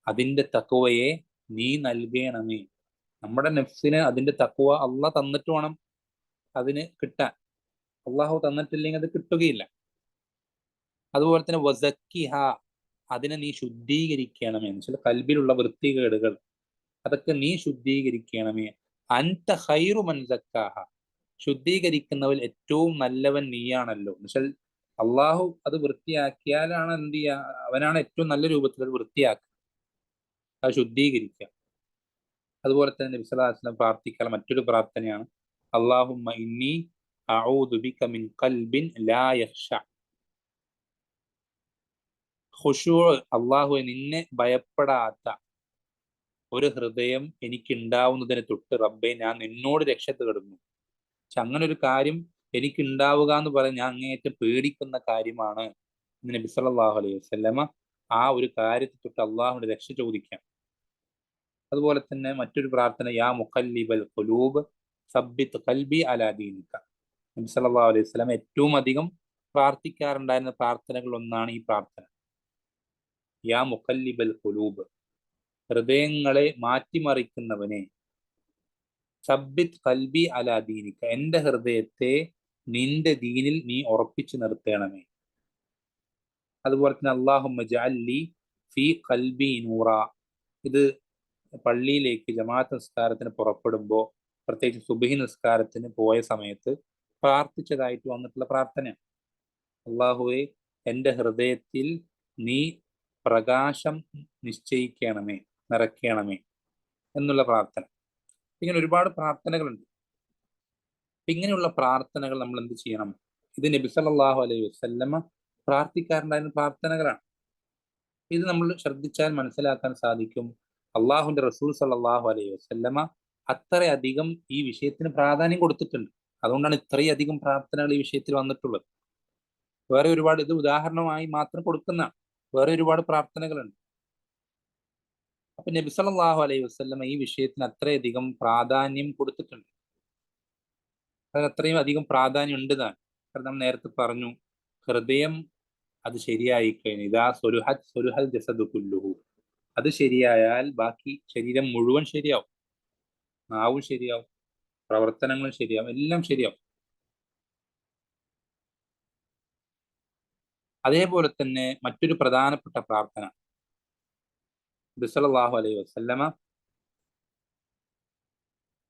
അതിന്റെ തഖ്വയെ നീ നൽകണമേ. നമ്മുടെ നഫ്സിന് അതിന്റെ തഖ്വ അള്ളാഹ് തന്നിട്ട് വേണം അതിന് കിട്ടാൻ. അള്ളാഹു തന്നിട്ടില്ലെങ്കിൽ അത് കിട്ടുകയില്ല. അതുപോലെ തന്നെ വസക്കിഹ, അതിനെ നീ ശുദ്ധീകരിക്കണമേ. ചില കൽബിലുള്ള വൃത്തികേടുകൾ അതൊക്കെ നീ ശുദ്ധീകരിക്കണമേ. അൻത ഖൈറു മൻ സക്കാഹ, ശുദ്ധീകരിക്കുന്നവൻ ഏറ്റവും നല്ലവൻ നീയാണല്ലോ. എന്നുവെച്ചാൽ അള്ളാഹു അത് വൃത്തിയാക്കിയാലാണ് എന്ത് ചെയ്യുക? അവനാണ് ഏറ്റവും നല്ല രൂപത്തിൽ അത് വൃത്തിയാക്കുക, അത് ശുദ്ധീകരിക്കുക. അതുപോലെ തന്നെ നബി സല്ലല്ലാഹു അലൈഹി വസല്ലം പ്രാർത്ഥിക്കാൻ മറ്റൊരു പ്രാർത്ഥനയാണ് അല്ലാഹുമ്മ ഇന്നി അഊദു ബിക മിൻ ഖൽബിൻ ലാ യഖ്ശ. ഖുശൂ, അല്ലാഹുവേ, നിന്നെ ഭയപ്പെടാത്ത ഒരു ഹൃദയം എനിക്ക് ഉണ്ടാവുന്നതിന് തൊട്ട് റബ്ബേ ഞാൻ നിന്നോട് രക്ഷ തേടുന്നു. പക്ഷെ അങ്ങനെ ഒരു കാര്യം എനിക്ക് ഉണ്ടാവുക എന്ന് പറയാൻ ഞാൻ അങ്ങേയറ്റം പേടിക്കുന്ന കാര്യമാണ് എന്ന് നബി സല്ലല്ലാഹു അലൈഹി വസല്ലമ ആ ഒരു കാര്യത്തെ തൊട്ട് അള്ളാഹുവിന്റെ രക്ഷ ചോദിക്കാം. അതുപോലെ തന്നെ മറ്റൊരു പ്രാർത്ഥന യാ മുഖല്ലിബൽ ഖുലൂബ് സബ്ബിത് ഖൽബി അലാ ദീനിക. നബി സല്ലല്ലാഹു അലൈഹി വസല്ലം ഏറ്റവും അധികം പ്രാർത്ഥിക്കാറുണ്ടായിരുന്ന പ്രാർത്ഥനകൾ ഒന്നാണ് ഈ പ്രാർത്ഥന. യാ മുഖല്ലിബൽ ഖുലൂബ്, ഹൃദയങ്ങളെ മാറ്റിമറിക്കുന്നവനെ, സബ്ബിത് ഖൽബി അലാ ദീനിക, എന്റെ ഹൃദയത്തെ നിന്റെ ദീനിൽ നീ ഉറപ്പിച്ചു നിർത്തണമേ. അതുപോലെ തന്നെ അല്ലാഹുമ്മ ജഅല്ലി ഫീ ഖൽബി നൂറ. ഇത് പള്ളിയിലേക്ക് ജമാഅത്ത് നിസ്കാരത്തിന് പുറപ്പെടുമ്പോൾ, പ്രത്യേകിച്ച് സുബ്ഹി നിസ്കാരത്തിന് പോയ സമയത്ത് പ്രാർത്ഥിച്ചതായിട്ട് വന്നിട്ടുള്ള പ്രാർത്ഥനയാണ്. അള്ളാഹുവെ, എൻ്റെ ഹൃദയത്തിൽ നീ പ്രകാശം നിശ്ചയിക്കണമേ, നിറയ്ക്കണമേ എന്നുള്ള പ്രാർത്ഥന. ഇങ്ങനെ ഒരുപാട് പ്രാർത്ഥനകളുണ്ട്. ഇങ്ങനെയുള്ള പ്രാർത്ഥനകൾ നമ്മൾ എന്ത് ചെയ്യണം? ഇത് നബി സല്ലല്ലാഹു അലൈഹി വസല്ലമ പ്രാർത്ഥിക്കാറുണ്ടായിരുന്ന പ്രാർത്ഥനകളാണ്. ഇത് നമ്മൾ ശ്രദ്ധിച്ചാൽ മനസ്സിലാക്കാൻ സാധിക്കും അള്ളാഹുവിന്റെ റസൂൽ സല്ലല്ലാഹു അലൈഹി വസല്ലമ അത്രയധികം ഈ വിഷയത്തിന് പ്രാധാന്യം കൊടുത്തിട്ടുണ്ട്. അതുകൊണ്ടാണ് ഇത്രയധികം പ്രാർത്ഥനകൾ ഈ വിഷയത്തിൽ വന്നിട്ടുള്ളത്. വേറെ ഒരുപാട്, ഇത് ഉദാഹരണമായി മാത്രം കൊടുക്കുന്ന വേറെ ഒരുപാട് പ്രാർത്ഥനകളുണ്ട്. അപ്പൊ നബി സല്ലല്ലാഹു അലൈഹി വസല്ലമ ഈ വിഷയത്തിന് അത്രയധികം പ്രാധാന്യം കൊടുത്തിട്ടുണ്ട്. അത് അത്രയും അധികം പ്രാധാന്യം ഉണ്ട് താൻ. കാരണം നമ്മൾ നേരത്തെ പറഞ്ഞു, ഹൃദയം അത് ശരിയായി കഴിഞ്ഞു ഇതാ സ്വലുഹത് സ്വലുഹൽ ജസദു കുല്ലുഹു, അത് ശരിയായാൽ ബാക്കി ശരീരം മുഴുവൻ ശരിയാവും. നാവും ശരിയാവും, പ്രവർത്തനങ്ങളും ശരിയാവും, എല്ലാം ശരിയാവും. അതേപോലെ തന്നെ മറ്റൊരു പ്രധാനപ്പെട്ട പ്രാർത്ഥന നബി സല്ലല്ലാഹു അലൈഹി വസല്ലമ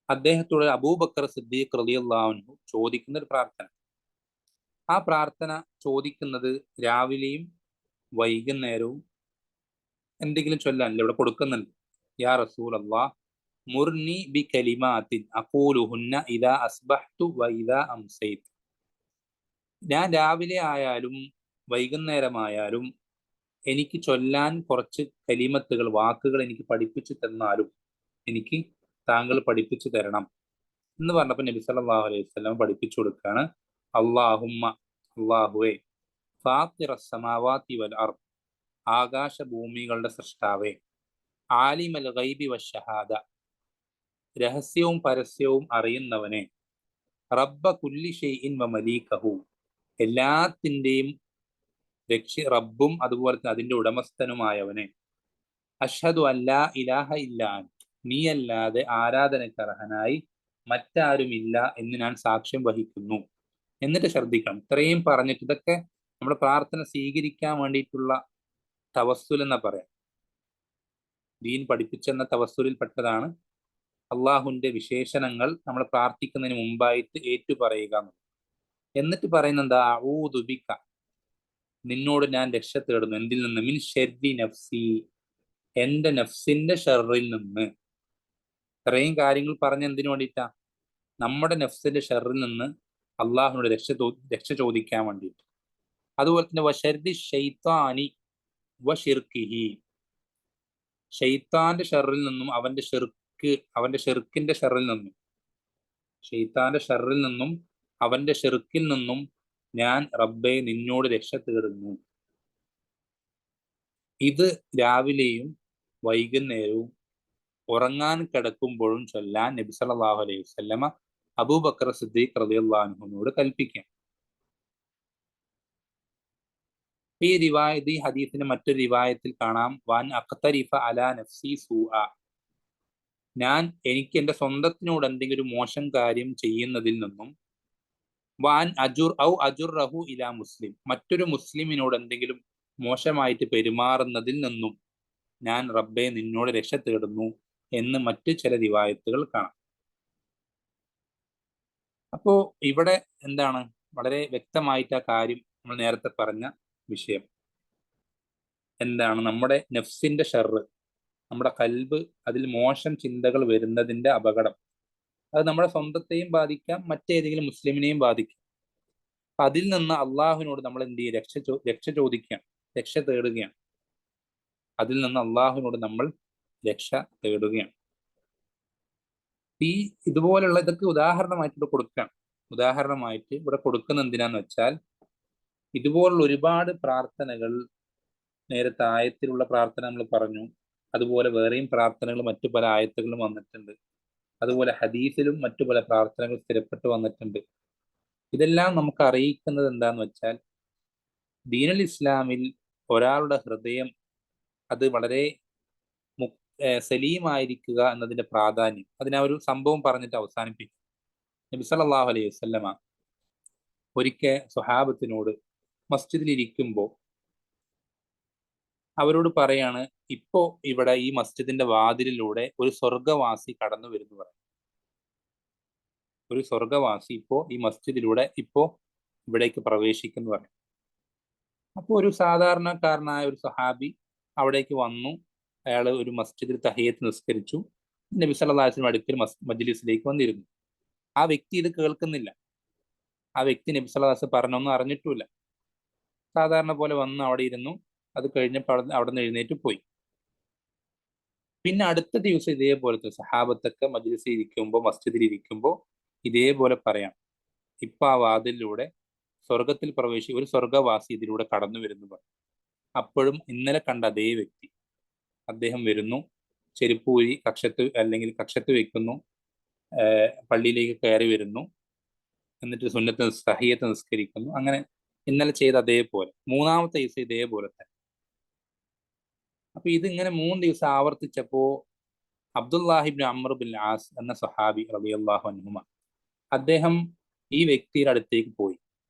അദ്ദേഹത്തോട് അബൂബക്കർ സിദ്ദീഖ് റളിയല്ലാഹു അൻഹു ചോദിക്കുന്ന ഒരു പ്രാർത്ഥന. ആ പ്രാർത്ഥന ചോദിക്കുന്നത് രാവിലെയും വൈകുന്നേരവും എന്തെങ്കിലും ചൊല്ലാനല്ല ഇവിടെ കൊടുക്കുന്നുണ്ട്. യാ റസൂലല്ലാഹ് മുർനി ബി കലിമാത്തിൻ അഖൂലുഹുന്ന ഇദാ അസ്ബഹ്തു വ ഇദാ അംസൈതു. ഞാൻ രാവിലെ ആയാലും വൈകുന്നേരമായാലും എനിക്ക് ചൊല്ലാൻ കുറച്ച് കലിമത്തുകൾ, വാക്കുകൾ എനിക്ക് പഠിപ്പിച്ചു തന്നാലും എനിക്ക് താങ്കൾ പഠിപ്പിച്ചു തരണം എന്ന് പറഞ്ഞപ്പോൾ നബി സല്ലല്ലാഹു അലൈഹി വസല്ലം പഠിപ്പിച്ചു കൊടുക്കുകയാണ് അല്ലാഹുമ്മ, അല്ലാഹുവേ, ഫാത്തിറസ് സമാവാതി വൽ അർദ്, ആകാശഭൂമികളുടെ സൃഷ്ടാവേ, ആലിമൽ ഗൈബി വശഹാദ, രഹസ്യവും പരസ്യവും അറിയുന്നവനെ, റബ്ബ കുല്ലി ഷൈഇൻ വ മലീകഹു, എല്ലാത്തിൻ്റെയും റബ്ബും അതുപോലെ തന്നെ അതിന്റെ ഉടമസ്ഥനുമായവനെ, അഷ്ഹദു അല്ലാ ഇലാഹ ഇല്ലാ അൻത, നീയല്ലാതെ ആരാധനയ്ക്ക് അർഹനായി മറ്റാരുമില്ല എന്ന് ഞാൻ സാക്ഷ്യം വഹിക്കുന്നു. എന്നിട്ട് ശ്രദ്ധിക്കണം, ഇത്രയും പറഞ്ഞിട്ട് ഇതൊക്കെ നമ്മുടെ പ്രാർത്ഥന സ്വീകരിക്കാൻ വേണ്ടിയിട്ടുള്ള തവസ്സുൽ എന്നാ പറയാം. ദീൻ പഠിപ്പിച്ചെന്ന തവസ്സുലിൽ പെട്ടതാണ് അള്ളാഹുവിന്റെ വിശേഷണങ്ങൾ നമ്മൾ പ്രാർത്ഥിക്കുന്നതിന് മുമ്പായിട്ട് ഏറ്റുപറയുക. എന്നിട്ട് പറയുന്ന എന്താ, അഊദു ബിക, നിന്നോട് ഞാൻ രക്ഷ തേടുന്നു. എന്തിൽ നിന്ന്? മിൻ ശർരി നഫ്സി, എന്റെ നഫ്സിന്റെ ഷർറിൽ നിന്ന്. ഇത്രയും കാര്യങ്ങൾ പറഞ്ഞ എന്തിനു വേണ്ടിയിട്ടാ? നമ്മുടെ നഫ്സിന്റെ ഷർറിൽ നിന്ന് അള്ളാഹുവിനോട് രക്ഷ ചോദിക്കാൻ വേണ്ടിയിട്ട്. അതുപോലെ തന്നെ വശർദി ഷൈത്താനി വഷിർക്കിഹി, ഷെയ്ത്താന്റെ ഷർറിൽ നിന്നും അവന്റെ ഷെർക്കിന്റെ ഷർറിൽ നിന്നും, ഷെയ്ത്താന്റെ ഷർറിൽ നിന്നും അവന്റെ ഷെർക്കിൽ നിന്നും ഞാൻ റബ്ബെ നിന്നോട് രക്ഷ തേടുന്നു. ഇത് രാവിലെയും വൈകുന്നേരവും ഉറങ്ങാൻ കിടക്കുമ്പോഴും ചൊല്ലാൻ നബി സല്ലല്ലാഹു അലൈഹി വസല്ലമ അബൂബക്കർ സിദ്ദീഖ് റളിയല്ലാഹു അൻഹുവിനോട് കൽപ്പിക്കാം. ഈ റിവായത്ത്, ഈ ഹദീസിന്റെ മറ്റൊരു റിവായത്തിൽ കാണാം, വാൻ അഖ്തരിഫ അലാ നഫ്സി സൂഅ, ഞാൻ എനിക്ക് എന്റെ സ്വന്തത്തിനോട് എന്തെങ്കിലും മോശം കാര്യം ചെയ്യുന്നതിൽ നിന്നും, വാൻ അജുറഹു ഇലാ മുസ്ലിം, മറ്റൊരു മുസ്ലിമിനോട് എന്തെങ്കിലും മോശമായിട്ട് പെരുമാറുന്നതിൽ നിന്നും ഞാൻ റബ്ബെ നിന്നോട് രക്ഷ തേടുന്നു എന്ന് മറ്റു ചില റിവായത്തുകൾ കാണാം. അപ്പോ ഇവിടെ എന്താണ് വളരെ വ്യക്തമായിട്ട് ആ കാര്യം നമ്മൾ നേരത്തെ പറഞ്ഞ വിഷയം എന്താണ്, നമ്മുടെ നഫ്സിന്റെ ഷർറ്, നമ്മുടെ കൽബ്, അതിൽ മോശം ചിന്തകൾ വരുന്നതിന്റെ അപകടം, അത് നമ്മുടെ സ്വന്തത്തെയും ബാധിക്കാം, മറ്റേതെങ്കിലും മുസ്ലിമിനെയും ബാധിക്കാം. അതിൽ നിന്ന് അള്ളാഹുവിനോട് നമ്മൾ എന്ത് ചെയ്യും? രക്ഷ ചോദിക്കുകയാണ്, രക്ഷ തേടുകയാണ്. അതിൽ നിന്ന് അള്ളാഹുവിനോട് നമ്മൾ രക്ഷ തേടുകയാണ്. ഇതുപോലുള്ള ഇതൊക്കെ ഉദാഹരണമായിട്ട് ഇവിടെ കൊടുക്കുകയാണ്. ഉദാഹരണമായിട്ട് ഇവിടെ കൊടുക്കുന്ന എന്തിനാന്ന് വെച്ചാൽ, ഇതുപോലുള്ള ഒരുപാട് പ്രാർത്ഥനകൾ, നേരത്തെ ആയത്തിലുള്ള പ്രാർത്ഥന നമ്മൾ പറഞ്ഞു, അതുപോലെ വേറെയും പ്രാർത്ഥനകൾ മറ്റു പല ആയത്തുകളും വന്നിട്ടുണ്ട്. അതുപോലെ ഹദീസിലും മറ്റു പല പ്രാർത്ഥനകൾ സ്ഥിരപ്പെട്ട് വന്നിട്ടുണ്ട്. ഇതെല്ലാം നമുക്ക് അറിയിക്കുന്നത് എന്താന്ന് വെച്ചാൽ, ദീനുൽ ഇസ്ലാമിൽ ഒരാളുടെ ഹൃദയം അത് വളരെ സലീമായിരിക്കുക എന്നതിന്റെ പ്രാധാന്യം, അതിനാ ഒരു സംഭവം പറഞ്ഞിട്ട് അവസാനിപ്പിക്കും. നബി സല്ലല്ലാഹു അലൈഹി വസല്ലമ ഒരിക്കൽ സ്വഹാബത്തിനോട് മസ്ജിദിൽ ഇരിക്കുമ്പോൾ അവരോട് പറയാണ്, ഇപ്പോ ഇവിടെ ഈ മസ്ജിദിന്റെ വാതിലിലൂടെ ഒരു സ്വർഗവാസി കടന്നു വരുന്നു പറയും. ഒരു സ്വർഗവാസി ഇപ്പോ ഈ മസ്ജിദിലൂടെ ഇവിടേക്ക് പ്രവേശിക്കുന്നു പറയും. അപ്പോൾ ഒരു സാധാരണക്കാരനായ ഒരു സഹാബി അവിടേക്ക് വന്നു. അയാൾ ഒരു മസ്ജിദിൽ തഹിയ്യത്ത് നിസ്കരിച്ചു. നബി സല്ലല്ലാഹു അലൈഹി വസല്ലം അടുക്കൽ മജ്ലിസിലേക്ക് വന്നിരുന്നു. ആ വ്യക്തി ഇത് കേൾക്കുന്നില്ല. ആ വ്യക്തി നബി സല്ലല്ലാഹു അലൈഹി വസല്ലം പറഞ്ഞൊന്നും അറിഞ്ഞിട്ടുമില്ല. സാധാരണ പോലെ വന്ന് അവിടെ ഇരുന്നു. അത് കഴിഞ്ഞപ്പോൾ അവിടെ നിന്ന് എഴുന്നേറ്റ് പോയി. പിന്നെ അടുത്ത ദിവസം ഇതേപോലത്തെ സഹാബത്തൊക്കെ മസ്ജിദിൽ ഇരിക്കുമ്പോൾ ഇതേപോലെ പറയാം, ഇപ്പൊ ആ വാതിലിലൂടെ സ്വർഗത്തിൽ ഒരു സ്വർഗവാസി ഇതിലൂടെ കടന്നു വരുന്നു പറയും. അപ്പോഴും ഇന്നലെ കണ്ട അതേ വ്യക്തി അദ്ദേഹം വരുന്നു, ചെരുപ്പൂരി കക്ഷത്ത് വെക്കുന്നു, പള്ളിയിലേക്ക് കയറി വരുന്നു, എന്നിട്ട് തഹിയ്യത്ത് നിസ്കരിക്കുന്നു. അങ്ങനെ ഇന്നലെ ചെയ്ത അതേപോലെ മൂന്നാമത്തെ ദിവസം ഇതേപോലെ തന്നെ. അപ്പൊ ഇതിങ്ങനെ 3 ദിവസം ആവർത്തിച്ചപ്പോ Abdullahi ibn Amr bin As എന്ന സ്വഹാബി റളിയല്ലാഹു അൻഹുമ അദ്ദേഹം ഈ വ്യക്തിയുടെ അടുത്തേക്ക് പോയി.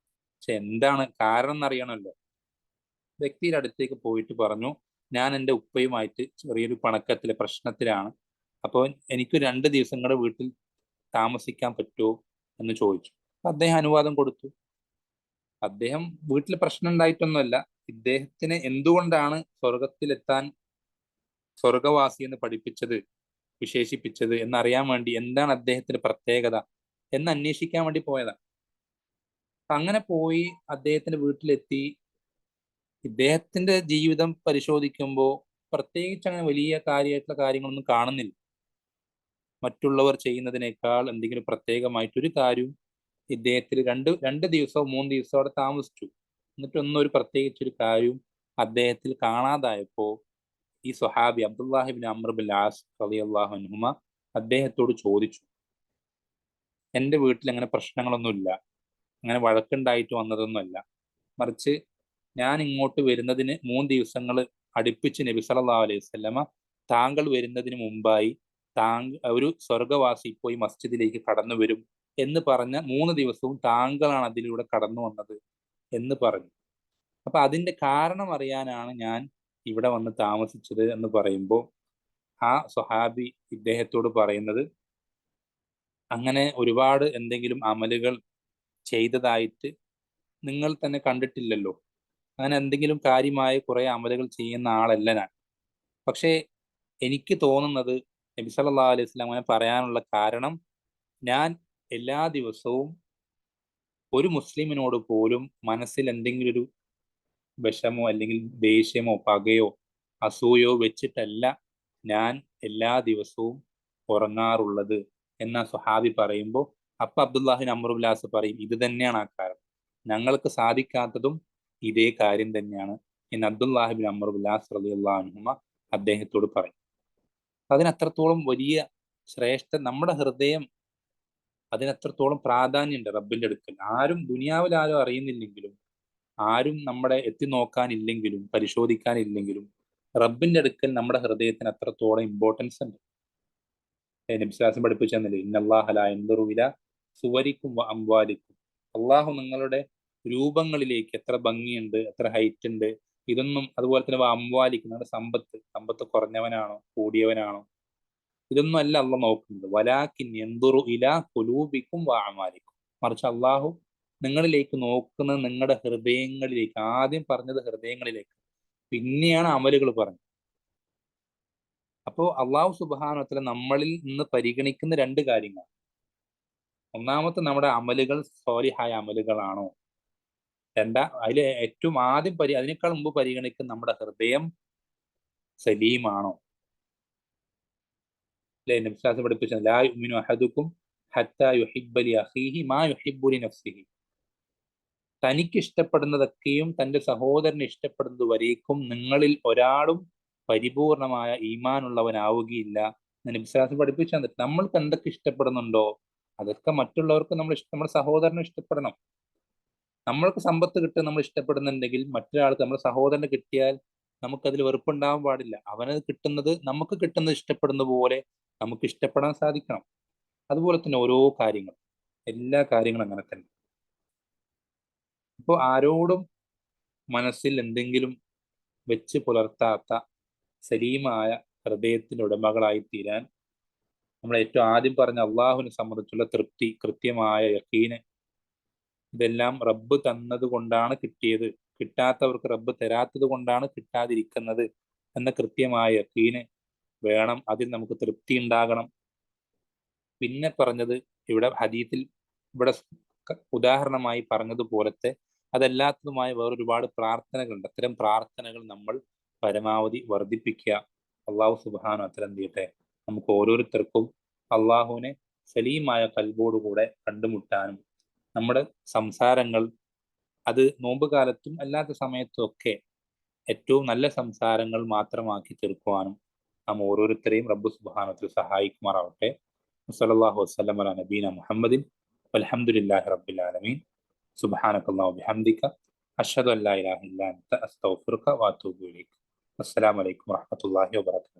പക്ഷെ എന്താണ് കാരണം എന്നറിയണമല്ലോ. വ്യക്തിയുടെ അടുത്തേക്ക് പോയിട്ട് പറഞ്ഞു, ഞാൻ എൻ്റെ ഉപ്പയുമായിട്ട് ചെറിയൊരു പണക്കത്തിലെ പ്രശ്നത്തിലാണ്, അപ്പോൾ എനിക്ക് 2 ദിവസം കൂടെ വീട്ടിൽ താമസിക്കാൻ പറ്റുമോ എന്ന് ചോദിച്ചു. അദ്ദേഹം അനുവാദം കൊടുത്തു. അദ്ദേഹം വീട്ടിൽ പ്രശ്നം ഉണ്ടായിട്ടൊന്നുമല്ല, ഇദ്ദേഹത്തിന് എന്തുകൊണ്ടാണ് സ്വർഗത്തിലെത്താൻ സ്വർഗവാസി എന്ന് വിശേഷിപ്പിച്ചത് എന്നറിയാൻ വേണ്ടി, എന്താണ് അദ്ദേഹത്തിന്റെ പ്രത്യേകത എന്ന് അന്വേഷിക്കാൻ വേണ്ടി പോയതാണ്. അങ്ങനെ പോയി അദ്ദേഹത്തിന്റെ വീട്ടിലെത്തി. ഇദ്ദേഹത്തിന്റെ ജീവിതം പരിശോധിക്കുമ്പോൾ പ്രത്യേകിച്ച് അങ്ങനെ വലിയ കാര്യമായിട്ടുള്ള കാര്യങ്ങളൊന്നും കാണുന്നില്ല. മറ്റുള്ളവർ ചെയ്യുന്നതിനേക്കാൾ എന്തെങ്കിലും പ്രത്യേകമായിട്ടൊരു കാര്യവും ഇദ്ദേഹത്തിൽ രണ്ട് ദിവസമോ 3 ദിവസമോ അവിടെ താമസിച്ചു. എന്നിട്ടൊന്നും ഒരു പ്രത്യേകിച്ചൊരു കാര്യവും അദ്ദേഹത്തിൽ കാണാതായപ്പോ ഈ സ്വഹാബി Abdullah ibn Amr bin As റളിയല്ലാഹു അൻഹുമ അദ്ദേഹത്തോട് ചോദിച്ചു, എൻ്റെ വീട്ടിൽ അങ്ങനെ പ്രശ്നങ്ങളൊന്നുമില്ല, അങ്ങനെ വഴക്കുണ്ടായിട്ട് വന്നതൊന്നുമല്ല, മറിച്ച് ഞാൻ ഇങ്ങോട്ട് വരുന്നതിന് 3 ദിവസങ്ങൾ അടുപ്പിച്ച് നബി സല്ലല്ലാഹു അലൈഹി വസല്ലമ താങ്കൾ വരുന്നതിന് മുമ്പായി ഒരു സ്വർഗവാസി പോയി മസ്ജിദിലേക്ക് കടന്നു വരും എന്ന് പറഞ്ഞ 3 ദിവസവും താങ്കളാണ് അതിലൂടെ കടന്നു വന്നത് എന്ന് പറഞ്ഞു. അപ്പൊ അതിന്റെ കാരണം അറിയാനാണ് ഞാൻ ഇവിടെ വന്ന് താമസിച്ചത് എന്ന് പറയുമ്പോൾ ആ സ്വഹാബി ഇദ്ദേഹത്തോട് പറയുന്നത്, അങ്ങനെ ഒരുപാട് എന്തെങ്കിലും അമലുകൾ ചെയ്തതായിട്ട് നിങ്ങൾ തന്നെ കണ്ടിട്ടില്ലല്ലോ. അങ്ങനെ എന്തെങ്കിലും കാര്യമായ കുറെ അമലുകൾ ചെയ്യുന്ന ആളല്ല ഞാൻ. പക്ഷേ എനിക്ക് തോന്നുന്നത് നബി സല്ലല്ലാഹു അലൈഹി വസല്ലം അങ്ങനെ പറയാനുള്ള കാരണം, ഞാൻ എല്ലാ ദിവസവും ഒരു മുസ്ലിമിനോട് പോലും മനസ്സിൽ എന്തെങ്കിലും ഒരു വിഷമോ അല്ലെങ്കിൽ ദേഷ്യമോ പകയോ അസൂയോ വെച്ചിട്ടല്ല ഞാൻ എല്ലാ ദിവസവും ഉറങ്ങാറുള്ളത് എന്ന സ്വഹാബി പറയുമ്പോൾ, അപ്പൊ അബ്ദുല്ലാഹിൻ അമ്രുല്ലാസ് പറയും, ഇത് തന്നെയാണ് ആ കാരണം, ഞങ്ങൾക്ക് സാധിക്കാത്തതും ഇതേ കാര്യം തന്നെയാണ് എന്ന് അബ്ദുല്ലാഹിബിൻ അമ്രുല്ലാസ് റളിയല്ലാഹു അൻഹുമ അദ്ദേഹത്തോട് പറയും. അതിനത്രത്തോളം വലിയ നമ്മുടെ ഹൃദയം അതിനത്രത്തോളം പ്രാധാന്യമുണ്ട് റബ്ബിന്റെ അടുക്കൽ. ആരും ദുനിയാവിൽ ആരും അറിയുന്നില്ലെങ്കിലും, ആരും നമ്മളെ എത്തി നോക്കാനില്ലെങ്കിലും പരിശോധിക്കാനില്ലെങ്കിലും, റബ്ബിന്റെ അടുക്കൽ നമ്മുടെ ഹൃദയത്തിന് അത്രത്തോളം ഇമ്പോർട്ടൻസ് ഉണ്ട്. നബിസ്വല്ലല്ലാഹു പഠിപ്പിച്ചു തന്നില്ലേ, ഇന്നല്ലാഹ ലാ യൻദുറു ഇലാ സുവരിക്കും വ അംവാലിക്കും. അള്ളാഹു നിങ്ങളുടെ രൂപങ്ങളിലേക്ക്, എത്ര ഭംഗിയുണ്ട്, എത്ര ഹൈറ്റ് ഉണ്ട്, ഇതൊന്നും, അതുപോലെ തന്നെ അംവാലിക്കും, നിങ്ങളുടെ സമ്പത്ത് കുറഞ്ഞവനാണോ കൂടിയവനാണോ, ഇതൊന്നും അല്ല അള്ളാഹ് നോക്കുന്നത്. വലാകിൻ യൻദുറു ഇലാ ഖുലൂബിക്കും വ അഅമാലിക്കും. മറിച്ച് അള്ളാഹു നിങ്ങളിലേക്ക് നോക്കുന്നത് നിങ്ങളുടെ ഹൃദയങ്ങളിലേക്ക്. ആദ്യം പറഞ്ഞത് ഹൃദയങ്ങളിലേക്ക്, പിന്നെയാണ് അമലുകൾ പറഞ്ഞത്. അപ്പോ അള്ളാഹു സുബ്ഹാനഹു വ തആല നമ്മളിൽ നിന്ന് പരിഗണിക്കുന്ന 2 കാര്യങ്ങൾ. ഒന്നാമത്തെ, നമ്മുടെ അമലുകൾ സ്വാലിഹായ അമലുകളാണോ. അതിൽ ഏറ്റവും ആദ്യം അതിനേക്കാൾ മുമ്പ് പരിഗണിക്കുന്ന നമ്മുടെ ഹൃദയം സലീമാണോ. അല്ലെ, നബി സല്ലല്ലാഹു പഠിപ്പിച്ചത്, ലാ യുഅ്മിനു അഹദുക്കും ഹത്താ യുഹിബ്ബ ലി അഖീഹി മാ യുഹിബ്ബു ലി നഫ്സിഹി. തനിക്ക് ഇഷ്ടപ്പെടുന്നതൊക്കെയും തന്റെ സഹോദരന് ഇഷ്ടപ്പെടുന്നത് വരേക്കും നിങ്ങളിൽ ഒരാളും പരിപൂർണമായ ഈമാനുള്ളവനാവുകയില്ല എന്ന് നബി സല്ലല്ലാഹു അലൈഹി വസല്ലം പഠിപ്പിച്ചു തന്നിട്ട്, നമ്മൾക്ക് എന്തൊക്കെ ഇഷ്ടപ്പെടുന്നുണ്ടോ അതൊക്കെ മറ്റുള്ളവർക്ക് നമ്മുടെ സഹോദരന് ഇഷ്ടപ്പെടണം. നമ്മൾക്ക് സമ്പത്ത് കിട്ടുക നമ്മൾ ഇഷ്ടപ്പെടുന്നുണ്ടെങ്കിൽ, മറ്റൊരാൾക്ക് നമ്മുടെ സഹോദരന് കിട്ടിയാൽ നമുക്കതിൽ വെറുപ്പുണ്ടാവാൻ പാടില്ല. അവനത് കിട്ടുന്നത്, നമുക്ക് കിട്ടുന്നത് ഇഷ്ടപ്പെടുന്ന പോലെ നമുക്ക് ഇഷ്ടപ്പെടാൻ സാധിക്കണം. അതുപോലെ തന്നെ ഓരോ കാര്യങ്ങൾ, എല്ലാ കാര്യങ്ങളും അങ്ങനെ തന്നെ. ഇപ്പോൾ ആരോടും മനസ്സിൽ എന്തെങ്കിലും വെച്ച് പുലർത്താത്ത സലീമായ ഹൃദയത്തിന്റെ ഉടമകളായി തീരാൻ നമ്മൾ ഏറ്റവും ആദ്യം പറഞ്ഞ അള്ളാഹുവിനെ സംബന്ധിച്ചുള്ള തൃപ്തി, കൃത്യമായ യഖീന്, ഇതെല്ലാം റബ്ബ് തന്നത് കൊണ്ടാണ് കിട്ടിയത്, കിട്ടാത്തവർക്ക് റബ്ബ് തരാത്തത് കൊണ്ടാണ് കിട്ടാതിരിക്കുന്നത് എന്ന കൃത്യമായ യഖീന് വേണം. അതിൽ നമുക്ക് തൃപ്തി ഉണ്ടാകണം. പിന്നെ പറഞ്ഞത്, ഇവിടെ ഹദീത്തിൽ ഇവിടെ ഉദാഹരണമായി പറഞ്ഞതുപോലത്തെ അതല്ലാത്തതുമായ വേറൊരുപാട് പ്രാർത്ഥനകളുണ്ട്. അത്തരം പ്രാർത്ഥനകൾ നമ്മൾ പരമാവധി വർദ്ധിപ്പിക്കുക. അള്ളാഹു സുബ്ഹാനഹു വ തആല എന്ത് ചെയ്യട്ടെ, നമുക്ക് ഓരോരുത്തർക്കും അള്ളാഹുവിനെ സലീമായ കൽബോടുകൂടെ കണ്ടുമുട്ടാനും, നമ്മുടെ സംസാരങ്ങൾ അത് നോമ്പ് കാലത്തും അല്ലാത്ത സമയത്തും ഒക്കെ ഏറ്റവും നല്ല സംസാരങ്ങൾ മാത്രമാക്കി തീർക്കുവാനും നാം ഓരോരുത്തരെയും റബ്ബ് സുബ്ഹാനഹു വ തആല സഹായിക്കുമാറാവട്ടെ. വസല്ലല്ലാഹു വസല്ലം അലാ നബീന മുഹമ്മദിൻ വൽഹംദുലില്ലാഹി റബ്ബിൽ ആലമീൻ. സുബ്ഹാനകല്ലാഹു വബിഹംദിക അഷ്ഹദു അൻ ലാ ഇലാഹ ഇല്ലാ അൻത അസ്തഗ്ഫിറുക വഅതൂബു ഇലൈക്. അസ്സലാമു അലൈക്കും വറഹ്മത്തുള്ളാഹി വബറകാതുഹു.